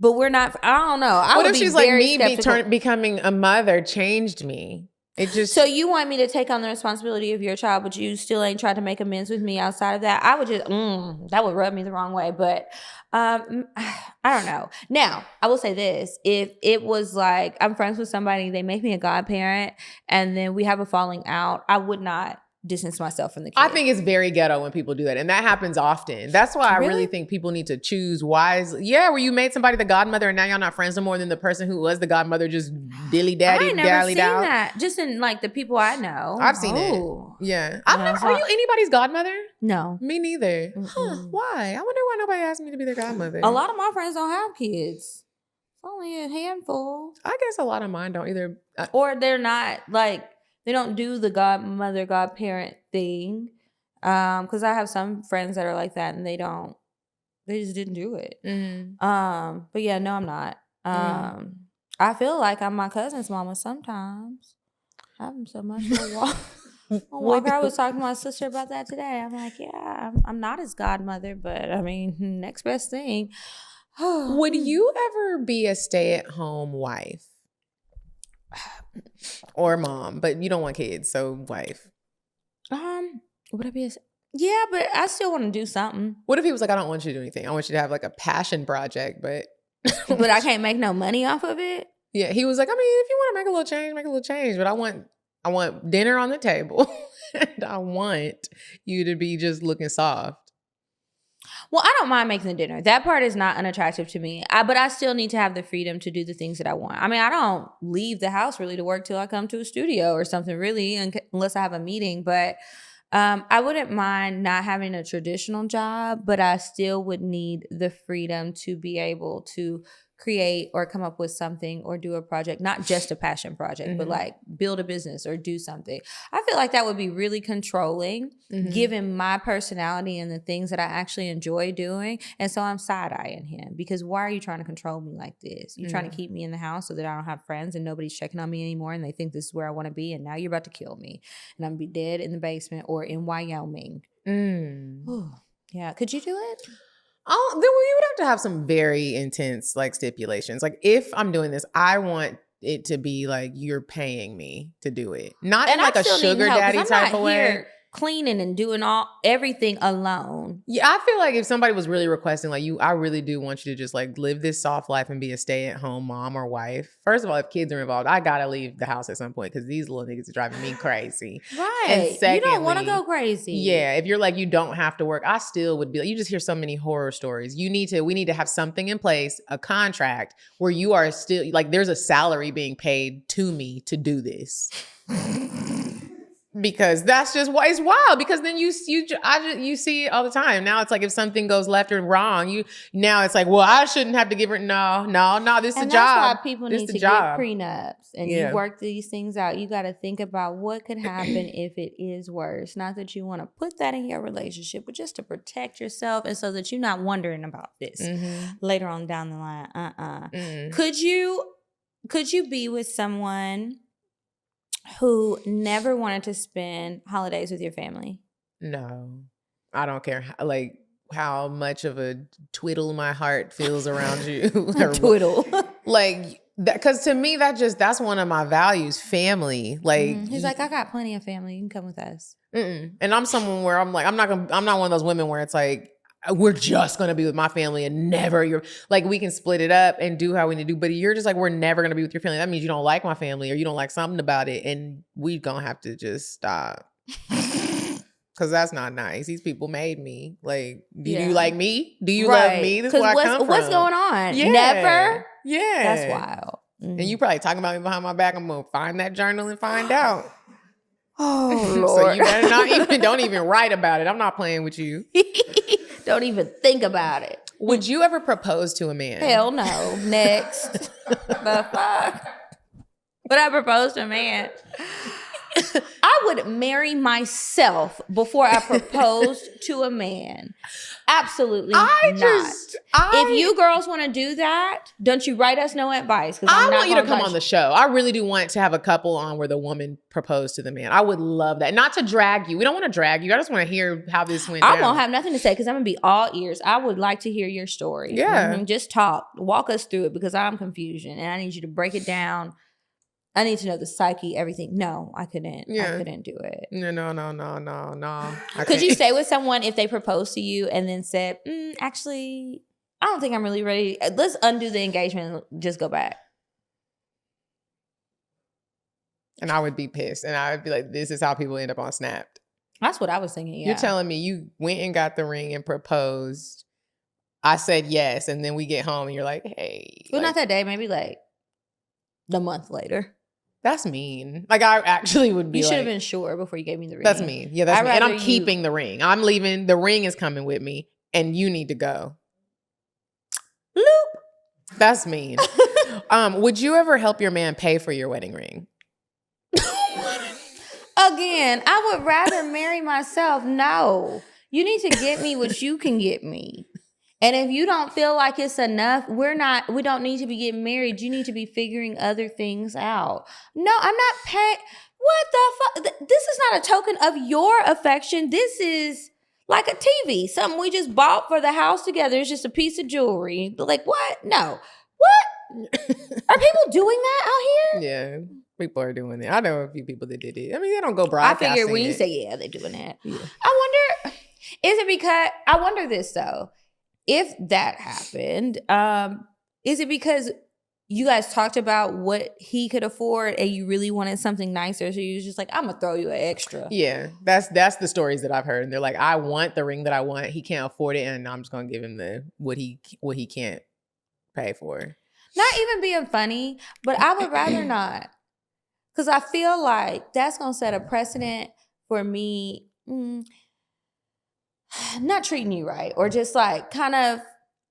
But we're not, I don't know. What if she's like, me becoming a mother changed me? It just. So you want me to take on the responsibility of your child, but you still ain't tried to make amends with me outside of that? I would just, that would rub me the wrong way. But I don't know. Now, I will say this. If it was like, I'm friends with somebody, they make me a godparent, and then we have a falling out, I would not distance myself from the kid. I think it's very ghetto when people do that, and that happens often. That's why I really think people need to choose wisely. Yeah, where you made somebody the godmother and now y'all not friends no more than the person who was the godmother just dilly-daddy, I never seen that. Just in like the people I know. I've seen it. Yeah. Are you anybody's godmother? No. Me neither. Huh, why? I wonder why nobody asked me to be their godmother. A lot of my friends don't have kids. It's only a handful. I guess a lot of mine don't either. Or they're not like, they don't do the godmother, godparent thing. Because I have some friends that are like that and they just didn't do it. But yeah, no, I'm not. I feel like I'm my cousin's mama sometimes. I'm so much of a walker. I was talking to my sister about that today. I'm like, yeah, I'm not his godmother, but I mean, next best thing. Would you ever be a stay-at-home wife? Or mom, but you don't want kids, so wife. Would I be yeah, but I still want to do something. What if he was like, I don't want you to do anything. I want you to have like a passion project, but but I can't make no money off of it? Yeah, he was like, I mean, if you want to make a little change, make a little change, but I want dinner on the table and I want you to be just looking soft. Well, I don't mind making the dinner. That part is not unattractive to me. But I still need to have the freedom to do the things that I want. I mean, I don't leave the house really to work till I come to a studio or something really, unless I have a meeting. But I wouldn't mind not having a traditional job, but I still would need the freedom to be able to create or come up with something or do a project, not just a passion project, but like build a business or do something. I feel like that would be really controlling given my personality and the things that I actually enjoy doing. And so I'm side-eyeing him because why are you trying to control me like this? You're trying to keep me in the house so that I don't have friends and nobody's checking on me anymore and they think this is where I want to be and now you're about to kill me and I'm going to be dead in the basement or in Wyoming. Yeah. Could you do it? Oh, then we would have to have some very intense like stipulations. Like if I'm doing this, I want it to be like you're paying me to do it, not in like a sugar daddy type of way. Cleaning and doing everything alone. Yeah, I feel like if somebody was really requesting like I really do want you to just like live this soft life and be a stay-at-home mom or wife. First of all, if kids are involved, I gotta leave the house at some point because these little niggas are driving me crazy. Right. And secondly, you don't want to go crazy. Yeah. If you're like, you don't have to work, I still would be like, you just hear so many horror stories. We need to have something in place, a contract where you are still like, there's a salary being paid to me to do this. Because that's just why it's wild. Because then you see it all the time. Now it's like if something goes left or wrong, now it's like, well, I shouldn't have to give her. No. This is a job. That's why people need to get prenups and you work these things out. You got to think about what could happen if it is worse. Not that you want to put that in your relationship, but just to protect yourself and so that you're not wondering about this later on down the line. Could you be with someone who never wanted to spend holidays with your family? No, I don't care how much of a twiddle my heart feels around you. Twiddle. Like that, because to me, that's one of my values, family. Like he's like, I got plenty of family. You can come with us. And I'm someone where I'm like, I'm not one of those women where it's like, we're just going to be with my family and never you're like, we can split it up and do how we need to do, but you're just like, we're never going to be with your family. That means you don't like my family or you don't like something about it. And we going to have to just stop. Cause that's not nice. These people made me. Like, do you like me? Do you love me? This is where I come from. What's going on? Yeah. Never? Yeah. That's wild. And you probably talking about me behind my back. I'm going to find that journal and find out. Oh, Lord. So you better don't even write about it. I'm not playing with you. Don't even think about it. Would you ever propose to a man? Hell no. Next. The fuck? Would I propose to a man? I would marry myself before I proposed to a man. Absolutely not. If you girls want to do that, don't you write us no advice. I want you to come on the show. I really do want to have a couple on where the woman proposed to the man. I would love that. Not to drag you. We don't want to drag you. I just want to hear how this went down. I won't have nothing to say because I'm going to be all ears. I would like to hear your story. Yeah. Just talk. Walk us through it because I'm confusion and I need you to break it down. I need to know the psyche, everything. No, I couldn't. Yeah. I couldn't do it. No. Could you stay with someone if they proposed to you and then said, actually, I don't think I'm really ready. Let's undo the engagement and just go back. And I would be pissed. And I would be like, this is how people end up on Snapped. That's what I was thinking, yeah. You're telling me you went and got the ring and proposed. I said yes. And then we get home and you're like, hey. Well, not that day. Maybe like the month later. That's mean. Like I actually would be. You should have been sure before you gave me the ring. That's mean. Yeah, that's mean. And I'm keeping the ring. I'm leaving. The ring is coming with me, and you need to go. Loop. That's mean. Would you ever help your man pay for your wedding ring? Again, I would rather marry myself. No, you need to get me what you can get me. And if you don't feel like it's enough, we don't need to be getting married. You need to be figuring other things out. No, I'm not paying. What the fuck? This is not a token of your affection. This is like a TV, something we just bought for the house together. It's just a piece of jewelry. Like, what? No. What? Are people doing that out here? Yeah. People are doing it. I know a few people that did it. I mean, they don't go I broadcasting. figured when you say they're doing that. Yeah. I wonder, is it because, I wonder this though, if that happened, is it because you guys talked about what he could afford and you really wanted something nicer, so you was just like, I'm gonna throw you an extra? Yeah, that's the stories that I've heard. And they're like, I want the ring that I want. He can't afford it, and I'm just gonna give him the what he can't pay for. Not even being funny, but I would rather not. Because I feel like that's going to set a precedent for me not treating you right. Or just like kind of,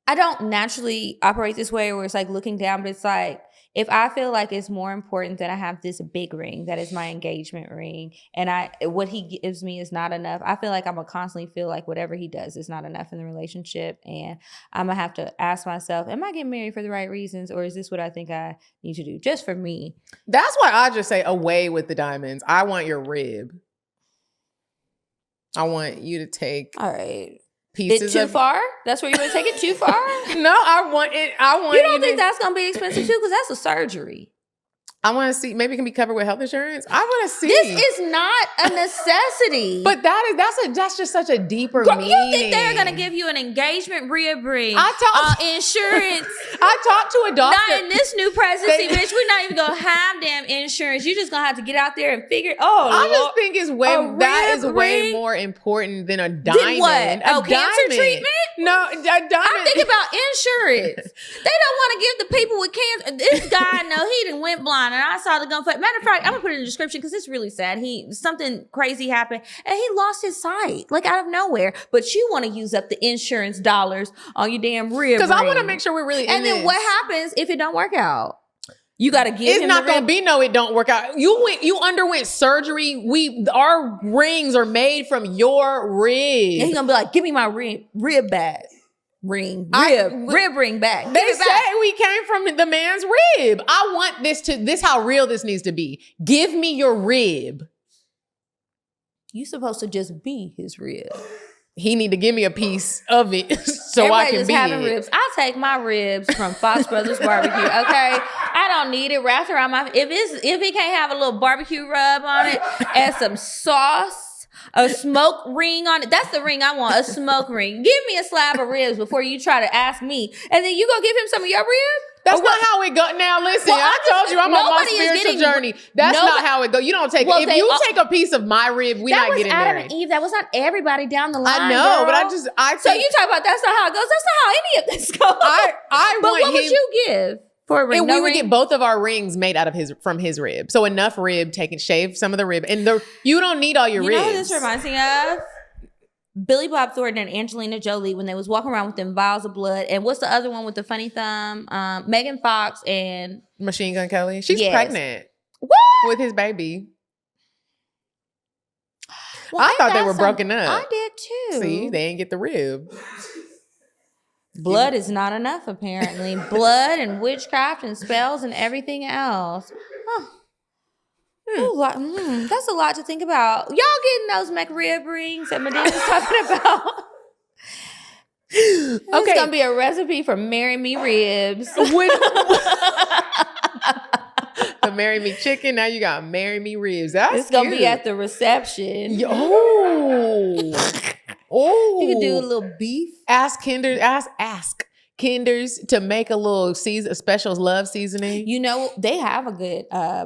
I don't naturally operate this way where it's like looking down, but it's like, if I feel like it's more important that I have this big ring that is my engagement ring, and what he gives me is not enough, I feel like I'm going to constantly feel like whatever he does is not enough in the relationship. And I'm going to have to ask myself, am I getting married for the right reasons, or is this what I think I need to do just for me? That's why I just say away with the diamonds. I want your rib. I want you to take all right. Pieces too far? That's where you want to take it too far? No, I want it. You don't think that's going to be expensive too? Because that's a surgery. I want to see. Maybe it can be covered with health insurance. I want to see. This is not a necessity. But that's just such a deeper meaning. You think they're going to give you an engagement rib ring? Insurance. I talked to a doctor. Not in this new presidency, bitch. We're not even going to have damn insurance. You're just going to have to get out there and figure. I just think that is way more important than a diamond. Then what? Cancer treatment? No, a diamond. I'm thinking about insurance. They don't want to give the people with cancer. This guy, he done went blind. And I saw the gunfight. Matter of fact, I'm gonna put it in the description because it's really sad. Something crazy happened and he lost his sight, like out of nowhere. But you want to use up the insurance dollars on your damn rib. Because I want to make sure we're really in And then this. what happens if it don't work out? You got to give It's him not the gonna be it don't work out. You underwent surgery. Our rings are made from your rib. And he's gonna be like, give me my rib back. Rib ring back. They say we came from the man's rib. I want this how real this needs to be. Give me your rib. You supposed to just be his rib. He need to give me a piece of it so Everybody I can just be having it. ribs. I take my ribs from Fox Brothers Barbecue. Okay, I don't need it wrapped around my. If it can't have a little barbecue rub on it and some sauce. A smoke ring on it. That's the ring I want. A smoke ring. Give me a slab of ribs before you try to ask me. And then you go give him some of your ribs? That's not how it go. Now listen, I told you I'm on my spiritual journey. That's not how it go. You don't take if you take a piece of my rib, we not getting married. That was Adam and Eve. That was not everybody down the line. I know, girl. but I so you talk about that's not how it goes. That's not how any of this goes. But what would you give? For a ring, we would get both of our rings made out of from his rib. So enough rib, shave some of the rib. And you don't need all your ribs. You know what this reminds me of? Billy Bob Thornton and Angelina Jolie when they was walking around with them vials of blood. And what's the other one with the funny thumb? Megan Fox and... Machine Gun Kelly. She's pregnant. What? With his baby. Well, I thought they were broken up. I did too. See, they ain't get the rib. Blood is not enough, apparently. Blood and witchcraft and spells and everything else. Huh. That's a lot to think about. Y'all getting those McRib rings that Medina's talking about? It's going to be a recipe for Marry Me Ribs. The Marry Me Chicken, now you got Marry Me Ribs. It's going to be at the reception. Oh, you could do a little beef. Ask Kinders to make a little special love seasoning. You know, they have a good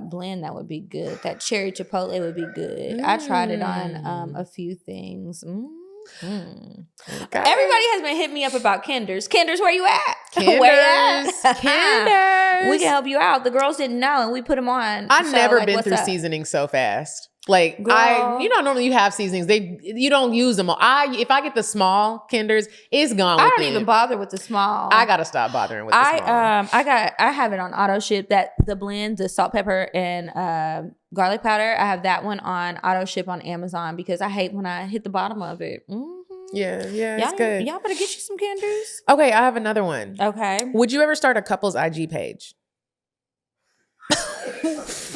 blend that would be good. That cherry chipotle would be good. I tried it on a few things. Okay. Everybody has been hitting me up about Kinders. Kinders, where you at? Kinders. We can help you out. The girls didn't know, and we put them on. I've never been through seasoning so fast. Like girl. Normally you have seasonings. You don't use them all. If I get the small Kinders, it's gone. I don't even bother with the small. I gotta stop bothering with the small. I have it on auto ship. The blend, the salt, pepper, and garlic powder. I have that one on auto ship on Amazon because I hate when I hit the bottom of it. Mm-hmm. Yeah, it's good. Y'all better get you some Kinders. Okay, I have another one. Okay. Would you ever start a couple's IG page?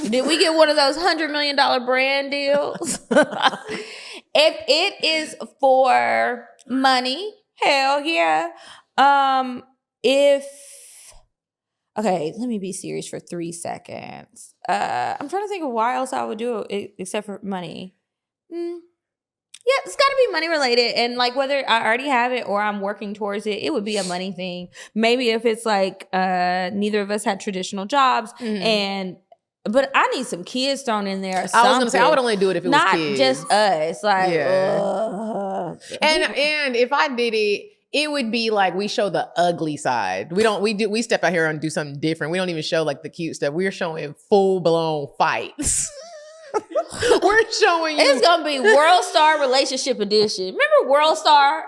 Did we get one of those $100 million brand deals? If it is for money, hell yeah. Okay, let me be serious for 3 seconds. I'm trying to think of why else I would do it except for money. Yeah, it's got to be money related. And like whether I already have it or I'm working towards it, it would be a money thing. Maybe if it's like neither of us had traditional jobs but I need some kids thrown in there. I was gonna say I would only do it if it was kids, not just us. Like, and if I did it, it would be like we show the ugly side. We step out here and do something different. We don't even show like the cute stuff. We're showing full blown fights. We're showing you. It's gonna be World Star Relationship Edition. Remember World Star?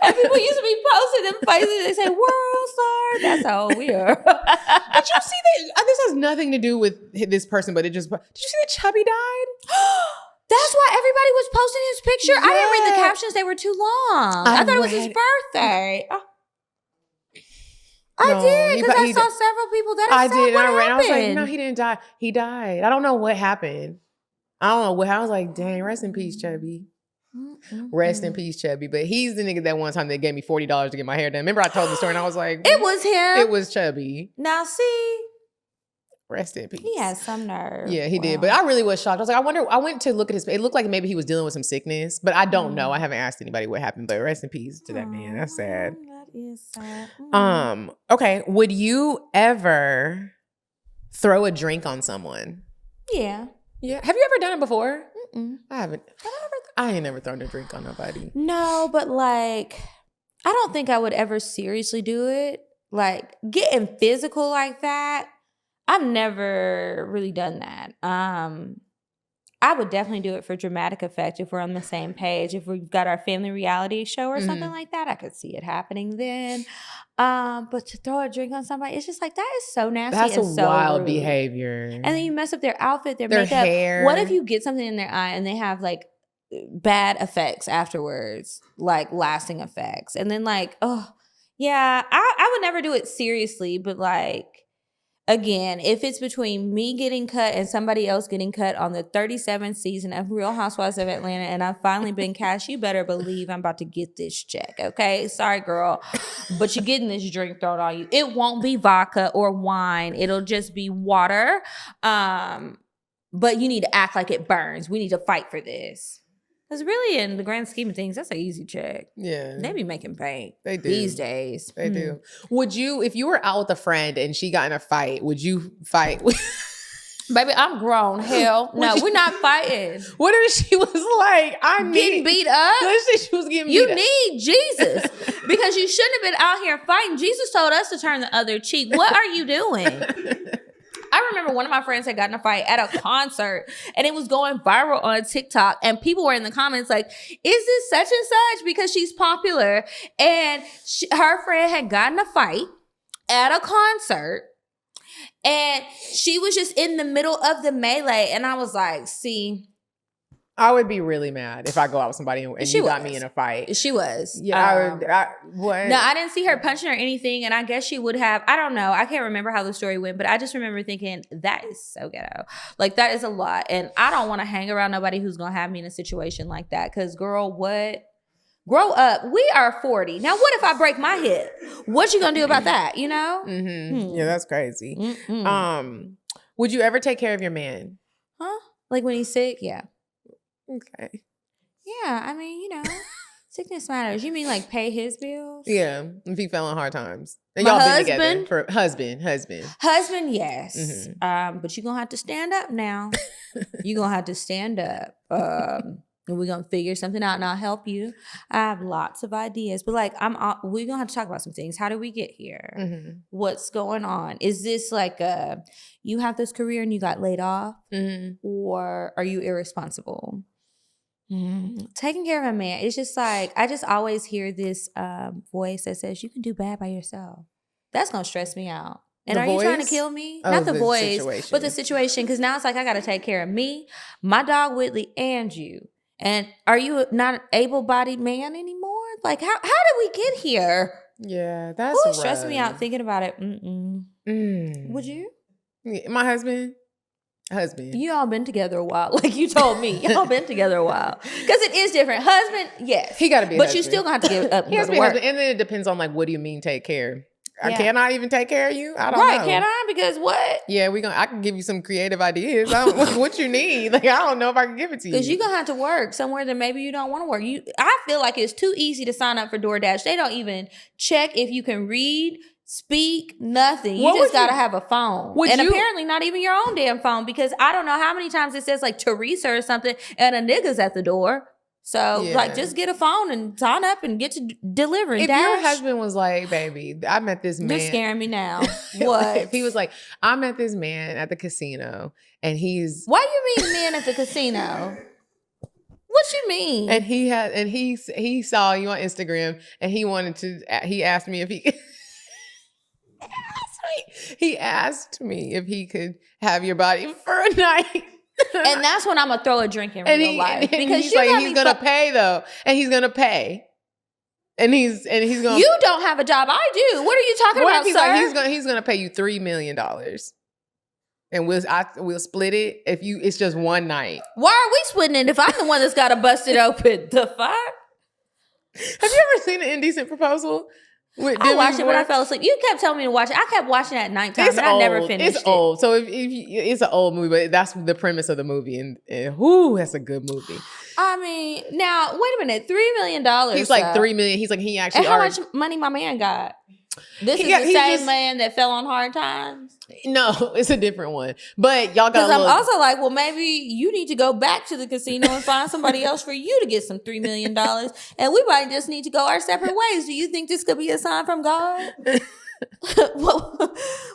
And people used to be posting them faces. They say World Star. That's how old we are. Did you see that? This has nothing to do with this person, but did you see that Chubby died? That's why everybody was posting his picture. Yeah. I didn't read the captions. They were too long. I thought it was his birthday. I did, because I saw several people that I did. What happened? I was like, no, he didn't die. He died. I don't know what happened. I don't know what. I was like, dang, rest in peace, Chubby. Rest in peace, Chubby. But he's the nigga that one time they gave me $40 to get my hair done. Remember I told the story and I was like, it was him. It was Chubby. Now see, rest in peace. He has some nerve. Yeah, he did. But I really was shocked. I was like, I went to look at his, it looked like maybe he was dealing with some sickness, but I don't know. I haven't asked anybody what happened, but rest in peace to that man. That's sad. That is sad. Okay. Would you ever throw a drink on someone? Yeah. Yeah. Have you ever done it before? I haven't. I ain't never thrown a drink on nobody. No, but like, I don't think I would ever seriously do it. Like, getting physical like that, I've never really done that. I would definitely do it for dramatic effect if we're on the same page. If we've got our family reality show or something like that, I could see it happening then. But to throw a drink on somebody, it's just like, that is so nasty. That's and so wild rude. Behavior. And then you mess up their outfit, their makeup. Hair. What if you get something in their eye and they have like bad effects afterwards, like lasting effects? And then like, oh yeah, I would never do it seriously, but like, again, if it's between me getting cut and somebody else getting cut on the 37th season of Real Housewives of Atlanta and I've finally been cast, you better believe I'm about to get this check, okay? Sorry, girl, but you're getting this drink thrown on you. It won't be vodka or wine. It'll just be water. But you need to act like it burns. We need to fight for this. Because really, in the grand scheme of things, that's an easy check. Yeah. They be making bank. They do. These days. They do. Would you, if you were out with a friend and she got in a fight, would you fight? Baby, I'm grown. Hell, no, we're not fighting. What if she was like, I'm getting beat up? Let's say she was getting beat up. You need Jesus. Because you shouldn't have been out here fighting. Jesus told us to turn the other cheek. What are you doing? I remember one of my friends had gotten a fight at a concert and it was going viral on TikTok and people were in the comments like, is this such and such? Because she's popular. And her friend had gotten a fight at a concert and she was just in the middle of the melee. And I was like, see, I would be really mad if I go out with somebody and you got me in a fight. She was. Yeah. What? No, I didn't see her punching or anything. And I guess she would have. I don't know. I can't remember how the story went. But I just remember thinking, that is so ghetto. Like, that is a lot. And I don't want to hang around nobody who's going to have me in a situation like that. Because, girl, what? Grow up. We are 40. Now, what if I break my hip? What you going to do about that? You know? Yeah, that's crazy. Would you ever take care of your man? Huh? Like when he's sick? Yeah. Okay. Yeah, I mean, you know, sickness matters. You mean like pay his bills? Yeah, if he fell on hard times. And My y'all husband? been together for husband, yes. But you're gonna have to stand up now. You're gonna have to stand up. And we're gonna figure something out, and I'll help you. I have lots of ideas, but like we're gonna have to talk about some things. How did we get here? What's going on? Is this like you have this career and you got laid off, or are you irresponsible? Taking care of a man, it's just like, I just always hear this voice that says, you can do bad by yourself. That's going to stress me out. And the are voice? You trying to kill me? Oh, Not the voice, situation. but the situation. Because now it's like, I got to take care of me, my dog Whitley, and you. And are you not an able-bodied man anymore? Like, how did we get here? Yeah, that's rough. Stressed me out thinking about it. Would you? Yeah, my husband. You all been together a while. Like you told me. Y'all been together a while. Because it is different. Husband, yes. He got to be a But husband. you still going to have to give up. He has to be a husband. And then it depends on like, what do you mean take care? Can I even take care of you? I don't know. Can I? Because what? Yeah, I can give you some creative ideas. What you need. Like, I don't know if I can give it to you. Because you're going to have to work somewhere that maybe you don't want to work. I feel like it's too easy to sign up for DoorDash. They don't even check if you can read, speak, nothing. You just got to have a phone. Apparently not even your own damn phone, because I don't know how many times it says like Teresa or something and a nigga's at the door. So, like, just get a phone and sign up and get to delivering. If your husband was like, baby, I met this man. You're scaring me now. What? If he was like, I met this man at the casino and he's... Why you mean men at the casino? What you mean? And he saw you on Instagram and he asked me if he... He asked me if he could have your body for a night. And that's when I'm gonna throw a drink in real life, because he's like, he's gonna pay though, and he's gonna pay, and he's gonna. You don't have a job, I do. What are you talking about, he's sir? Like, he's gonna pay you $3 million, and we'll split it if it's just one night. Why are we splitting it if I'm the one that's got to bust it open? The fuck? Have you ever seen an Indecent Proposal? I watched it when I fell asleep. You kept telling me to watch it. I kept watching it at nighttime, and I never finished it. It's old. So if it's an old movie, but that's the premise of the movie. And whoo, that's a good movie. I mean, now, wait a minute. $3 million. He's like $3 million. He's like, he actually... And how much money my man got? This is the same man that fell on hard times? No, it's a different one. But y'all got... Because I'm also like, well, maybe you need to go back to the casino and find somebody else for you to get some $3 million. And we might just need to go our separate ways. Do you think this could be a sign from God?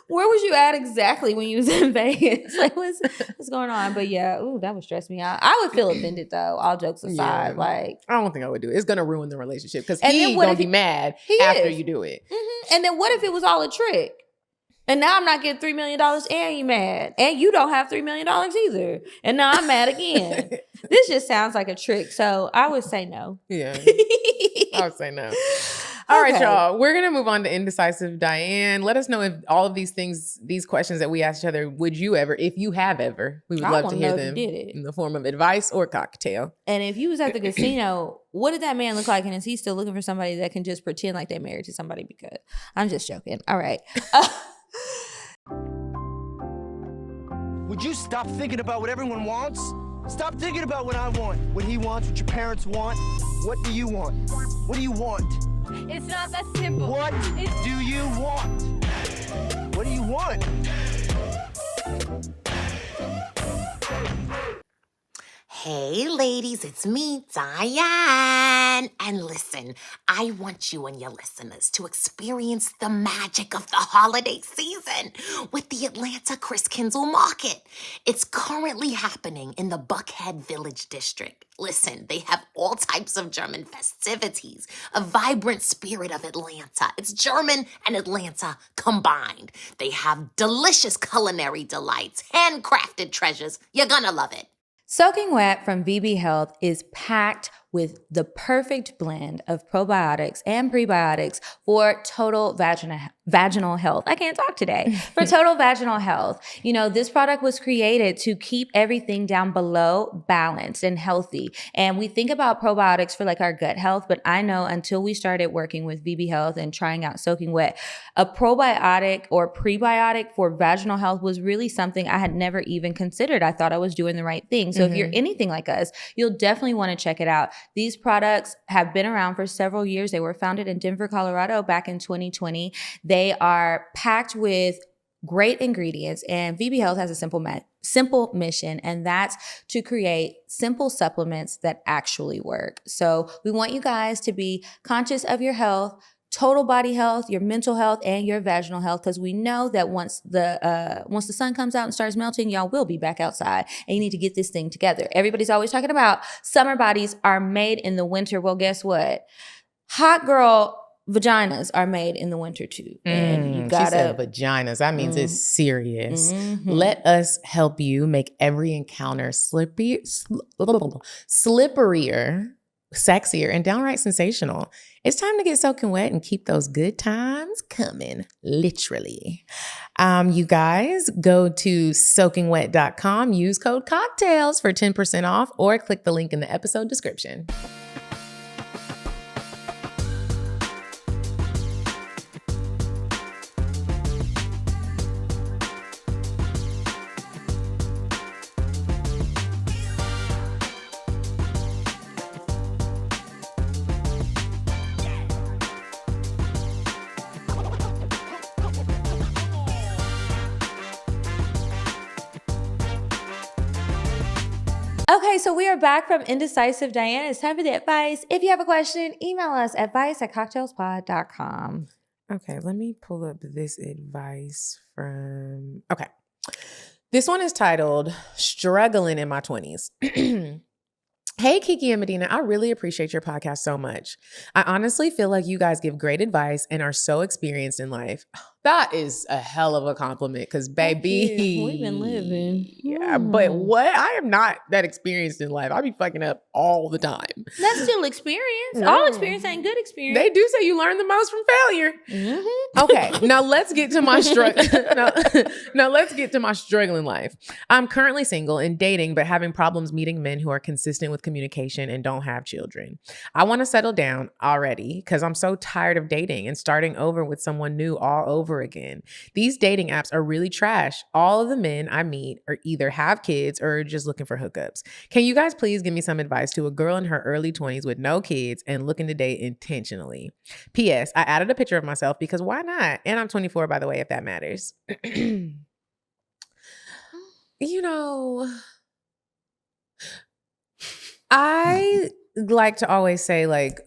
Where was you at exactly when you was in Vegas? Like, what's going on? But yeah, that would stress me out. I would feel offended though, all jokes aside. Yeah. Like, I don't think I would do it. It's gonna ruin the relationship because he's gonna be mad after you do it. Mm-hmm. And then what if it was all a trick? And now I'm not getting $3 million and you mad. And you don't have $3 million either. And now I'm mad again. This just sounds like a trick. So I would say no. Yeah. I would say no. All right, y'all. We're going to move on to Indecisive Diane. Let us know if all of these things, these questions that we asked each other, would you ever, if you have ever, we would love to hear them in the form of advice or cocktail. And if you was at the casino, what did that man look like? And is he still looking for somebody that can just pretend like they're married to somebody? Because I'm just joking. All right. Would you stop thinking about what everyone wants? Stop thinking about what I want, what he wants, what your parents want. What do you want? What do you want? It's not that simple. What do you want? What do you want? Hey ladies, it's me, Diane. And listen, I want you and your listeners to experience the magic of the holiday season with the Atlanta Christkindl Market. It's currently happening in the Buckhead Village District. Listen, they have all types of German festivities, a vibrant spirit of Atlanta. It's German and Atlanta combined. They have delicious culinary delights, handcrafted treasures. You're gonna love it. Soaking Wet from VB Health is packed with the perfect blend of probiotics and prebiotics for total vaginal health. I can't talk today. For total vaginal health. You know, this product was created to keep everything down below balanced and healthy. And we think about probiotics for like our gut health, but I know until we started working with VB Health and trying out Soaking Wet, a probiotic or prebiotic for vaginal health was really something I had never even considered. I thought I was doing the right thing. So if you're anything like us, you'll definitely want to check it out. These products have been around for several years. They were founded in Denver, Colorado back in 2020. They are packed with great ingredients, and VB Health has a simple mission, and that's to create simple supplements that actually work. So we want you guys to be conscious of your health, total body health, your mental health, and your vaginal health, because we know that once the sun comes out and starts melting, y'all will be back outside, and you need to get this thing together. Everybody's always talking about summer bodies are made in the winter. Well, guess what? Hot girl vaginas are made in the winter too. And you gotta... She said vaginas. That means it's serious. Let us help you make every encounter slipperier, sexier, and downright sensational. It's time to get soaking wet and keep those good times coming, literally. You guys, go to soakingwet.com, use code CockTales for 10% off, or click the link in the episode description. Okay, so we are back from Indecisive Diana. It's time for the advice. If you have a question, email us advice@cocktailspod.com. Okay, let me pull up this advice from... Okay. This one is titled, Struggling in My 20s. Hey, Kiki and Medinah, I really appreciate your podcast so much. I honestly feel like you guys give great advice and are so experienced in life. That is a hell of a compliment because, baby, we've been living. Yeah, but what? I am not that experienced in life. I be fucking up all the time. That's still experience. No. All experience ain't good experience. They do say you learn the most from failure. Mm-hmm. Okay, now let's get to my struggle. now let's get to my struggling life. I'm currently single and dating, but having problems meeting men who are consistent with communication and don't have children. I want to settle down already because I'm so tired of dating and starting over with someone new all over again. These dating apps are really trash. All of the men I meet are either have kids or are just looking for hookups. Can you guys please give me some advice to a girl in her early 20s with no kids and looking to date intentionally? P.S. I added a picture of myself because why not? And I'm 24, by the way, if that matters. You know, I like to always say, like,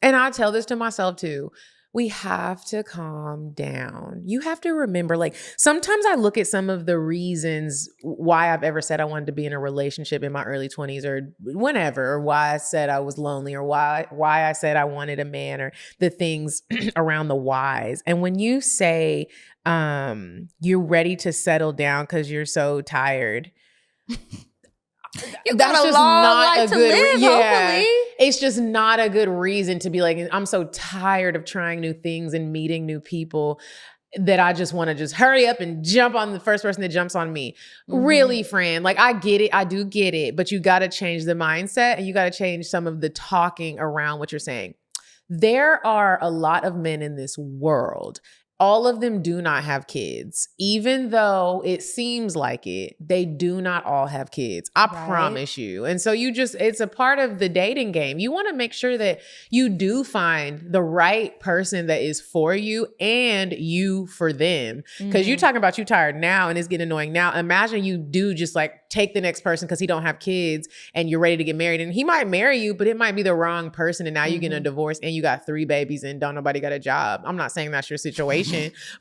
and I tell this to myself too, we have to calm down. You have to remember, like, sometimes I look at some of the reasons why I've ever said I wanted to be in a relationship in my early 20s or whenever, or why I said I was lonely, or why I said I wanted a man, or the things around the whys. And when you say you're ready to settle down because you're so tired, You got a long life to live, hopefully. It's just not a good reason to be like, I'm so tired of trying new things and meeting new people that I just want to just hurry up and jump on the first person that jumps on me. Mm-hmm. Really, friend, like I get it. I do get it. But you got to change the mindset and you got to change some of the talking around what you're saying. There are a lot of men in this world. All of them do not have kids. Even though it seems like it, they do not all have kids. I promise you. And so it's a part of the dating game. You want to make sure that you do find the right person that is for you and you for them. Because you're talking about you tired now and it's getting annoying now. Imagine you do just like take the next person because he don't have kids and you're ready to get married. And he might marry you, but it might be the wrong person. And now you're getting a divorce and you got 3 babies and don't nobody got a job. I'm not saying that's your situation.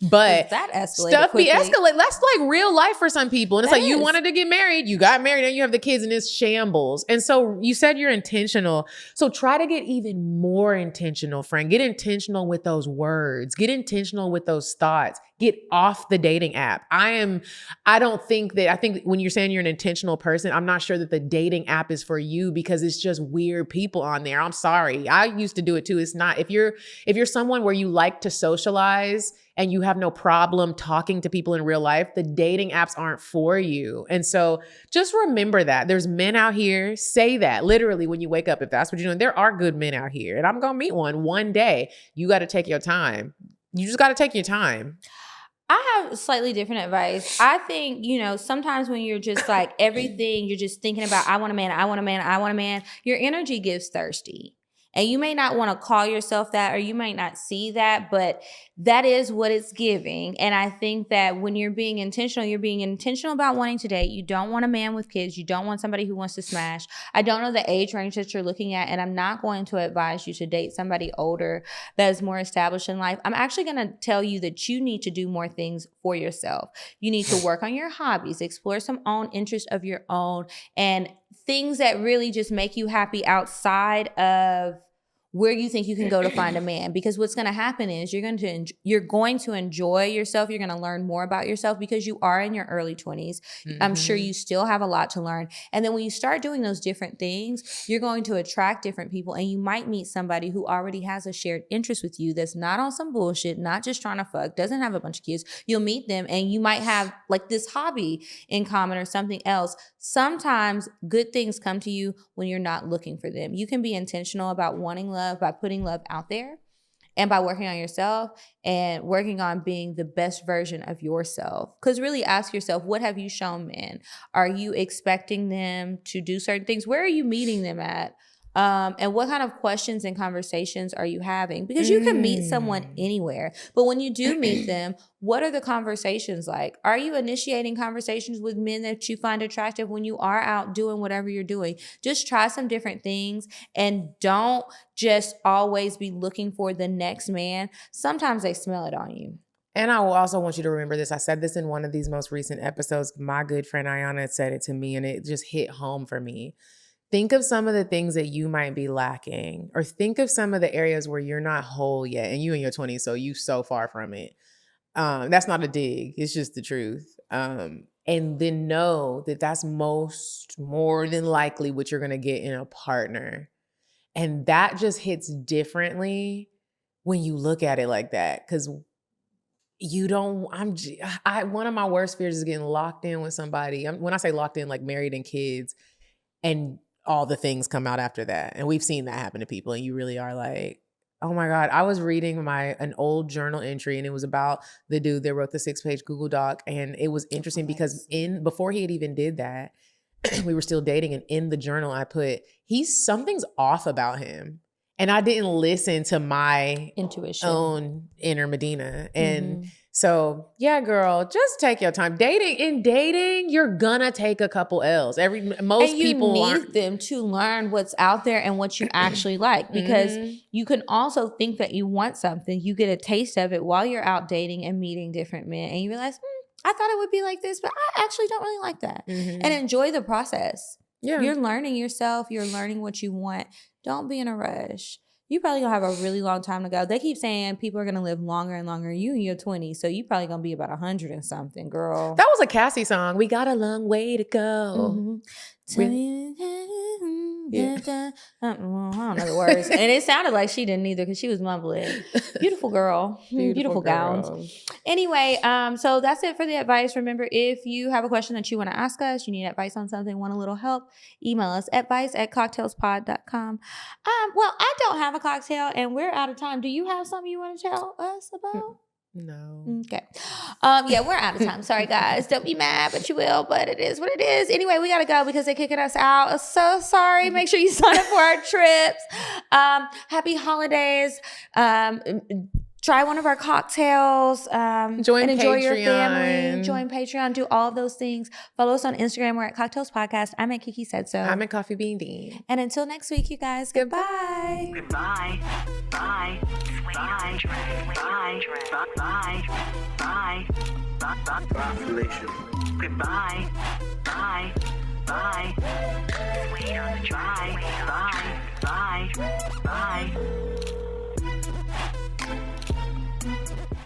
But that escalated stuff quickly. be escalated. That's like real life for some people. And it's That like you is. wanted to get married, you got married, and you have the kids, and it's shambles. And so you said you're intentional. So try to get even more intentional, friend. Get intentional with those words. Get intentional with those thoughts. Get off the dating app. I think when you're saying you're an intentional person, I'm not sure that the dating app is for you because it's just weird people on there. I'm sorry. I used to do it too. It's not. If you're someone where you like to socialize and you have no problem talking to people in real life, the dating apps aren't for you. And so just remember that. There's men out here, say that literally when you wake up, if that's what you're doing, there are good men out here. And I'm going to meet one day. You got to take your time. You just got to take your time. I have slightly different advice. I think, sometimes when you're just like everything, you're just thinking about, I want a man, I want a man, I want a man, your energy gives thirsty. And you may not want to call yourself that, or you might not see that, but that is what it's giving. And I think that when you're being intentional about wanting to date. You don't want a man with kids. You don't want somebody who wants to smash. I don't know the age range that you're looking at, and I'm not going to advise you to date somebody older that is more established in life. I'm actually going to tell you that you need to do more things for yourself. You need to work on your hobbies, explore some own interests of your own, and things that really just make you happy outside of where you think you can go to find a man. Because what's going to happen is you're going to enjoy yourself. You're going to learn more about yourself because you are in your early 20s. Mm-hmm. I'm sure you still have a lot to learn. And then when you start doing those different things, you're going to attract different people, and you might meet somebody who already has a shared interest with you that's not on some bullshit, not just trying to fuck, doesn't have a bunch of kids. You'll meet them and you might have like this hobby in common or something else. Sometimes good things come to you when you're not looking for them. You can be intentional about wanting love by putting love out there and by working on yourself and working on being the best version of yourself. Because really ask yourself, what have you shown men? Are you expecting them to do certain things? Where are you meeting them at? And what kind of questions and conversations are you having? Because you can meet someone anywhere, but when you do meet them, what are the conversations like? Are you initiating conversations with men that you find attractive when you are out doing whatever you're doing? Just try some different things and don't just always be looking for the next man. Sometimes they smell it on you. And I will also want you to remember this. I said this in one of these most recent episodes. My good friend Ayana said it to me, and it just hit home for me. Think of some of the things that you might be lacking, or think of some of the areas where you're not whole yet, and you in your 20s, so you so far from it. That's not a dig. It's just the truth. And then know that that's more than likely what you're going to get in a partner. And that just hits differently when you look at it like that. Because one of my worst fears is getting locked in with somebody. When I say locked in, like married and kids, and all the things come out after that. And we've seen that happen to people. And you really are like, oh my God. I was reading an old journal entry, and it was about the dude that wrote the 6-page Google Doc. And it was interesting because before he had even did that, we were still dating. And in the journal I put, something's off about him. And I didn't listen to my intuition, own inner Medinah. And so, yeah, girl, just take your time. Dating, you're gonna take a couple L's. Most people need them to learn what's out there and what you actually like, because you can also think that you want something. You get a taste of it while you're out dating and meeting different men, and you realize, I thought it would be like this, but I actually don't really like that. And enjoy the process. Yeah. You're learning yourself. You're learning what you want. Don't be in a rush. You probably gonna have a really long time to go. They keep saying people are gonna live longer and longer. You in your 20s, so you probably gonna be about 100 and something, girl. That was a Cassie song. We got a long way to go. Yeah. I don't know the words. And it sounded like she didn't either because she was mumbling. Beautiful girl. Beautiful gowns. Anyway, so that's it for the advice. Remember, if you have a question that you want to ask us, you need advice on something, want a little help, email us advice@cocktailspod.com. Well, I don't have a cocktail and we're out of time. Do you have something you want to tell us about? No. Okay. Yeah, we're out of time. Sorry, guys. Don't be mad, but you will. But it is what it is. Anyway, we gotta go because they're kicking us out. I'm so sorry. Make sure you sign up for our trips. Happy holidays. Try one of our cocktails. Join and enjoy Patreon. Your family. Join Patreon. Do all of those things. Follow us on Instagram. We're at Cocktails Podcast. I'm at Kiki Said So. I'm at Coffee Bean Dean. And until next week, you guys. Goodbye. Goodbye. Bye. Bye. Bye. Bye. Bye. Goodbye. Bye. Bye. Bye. Bye. Bye. Bye.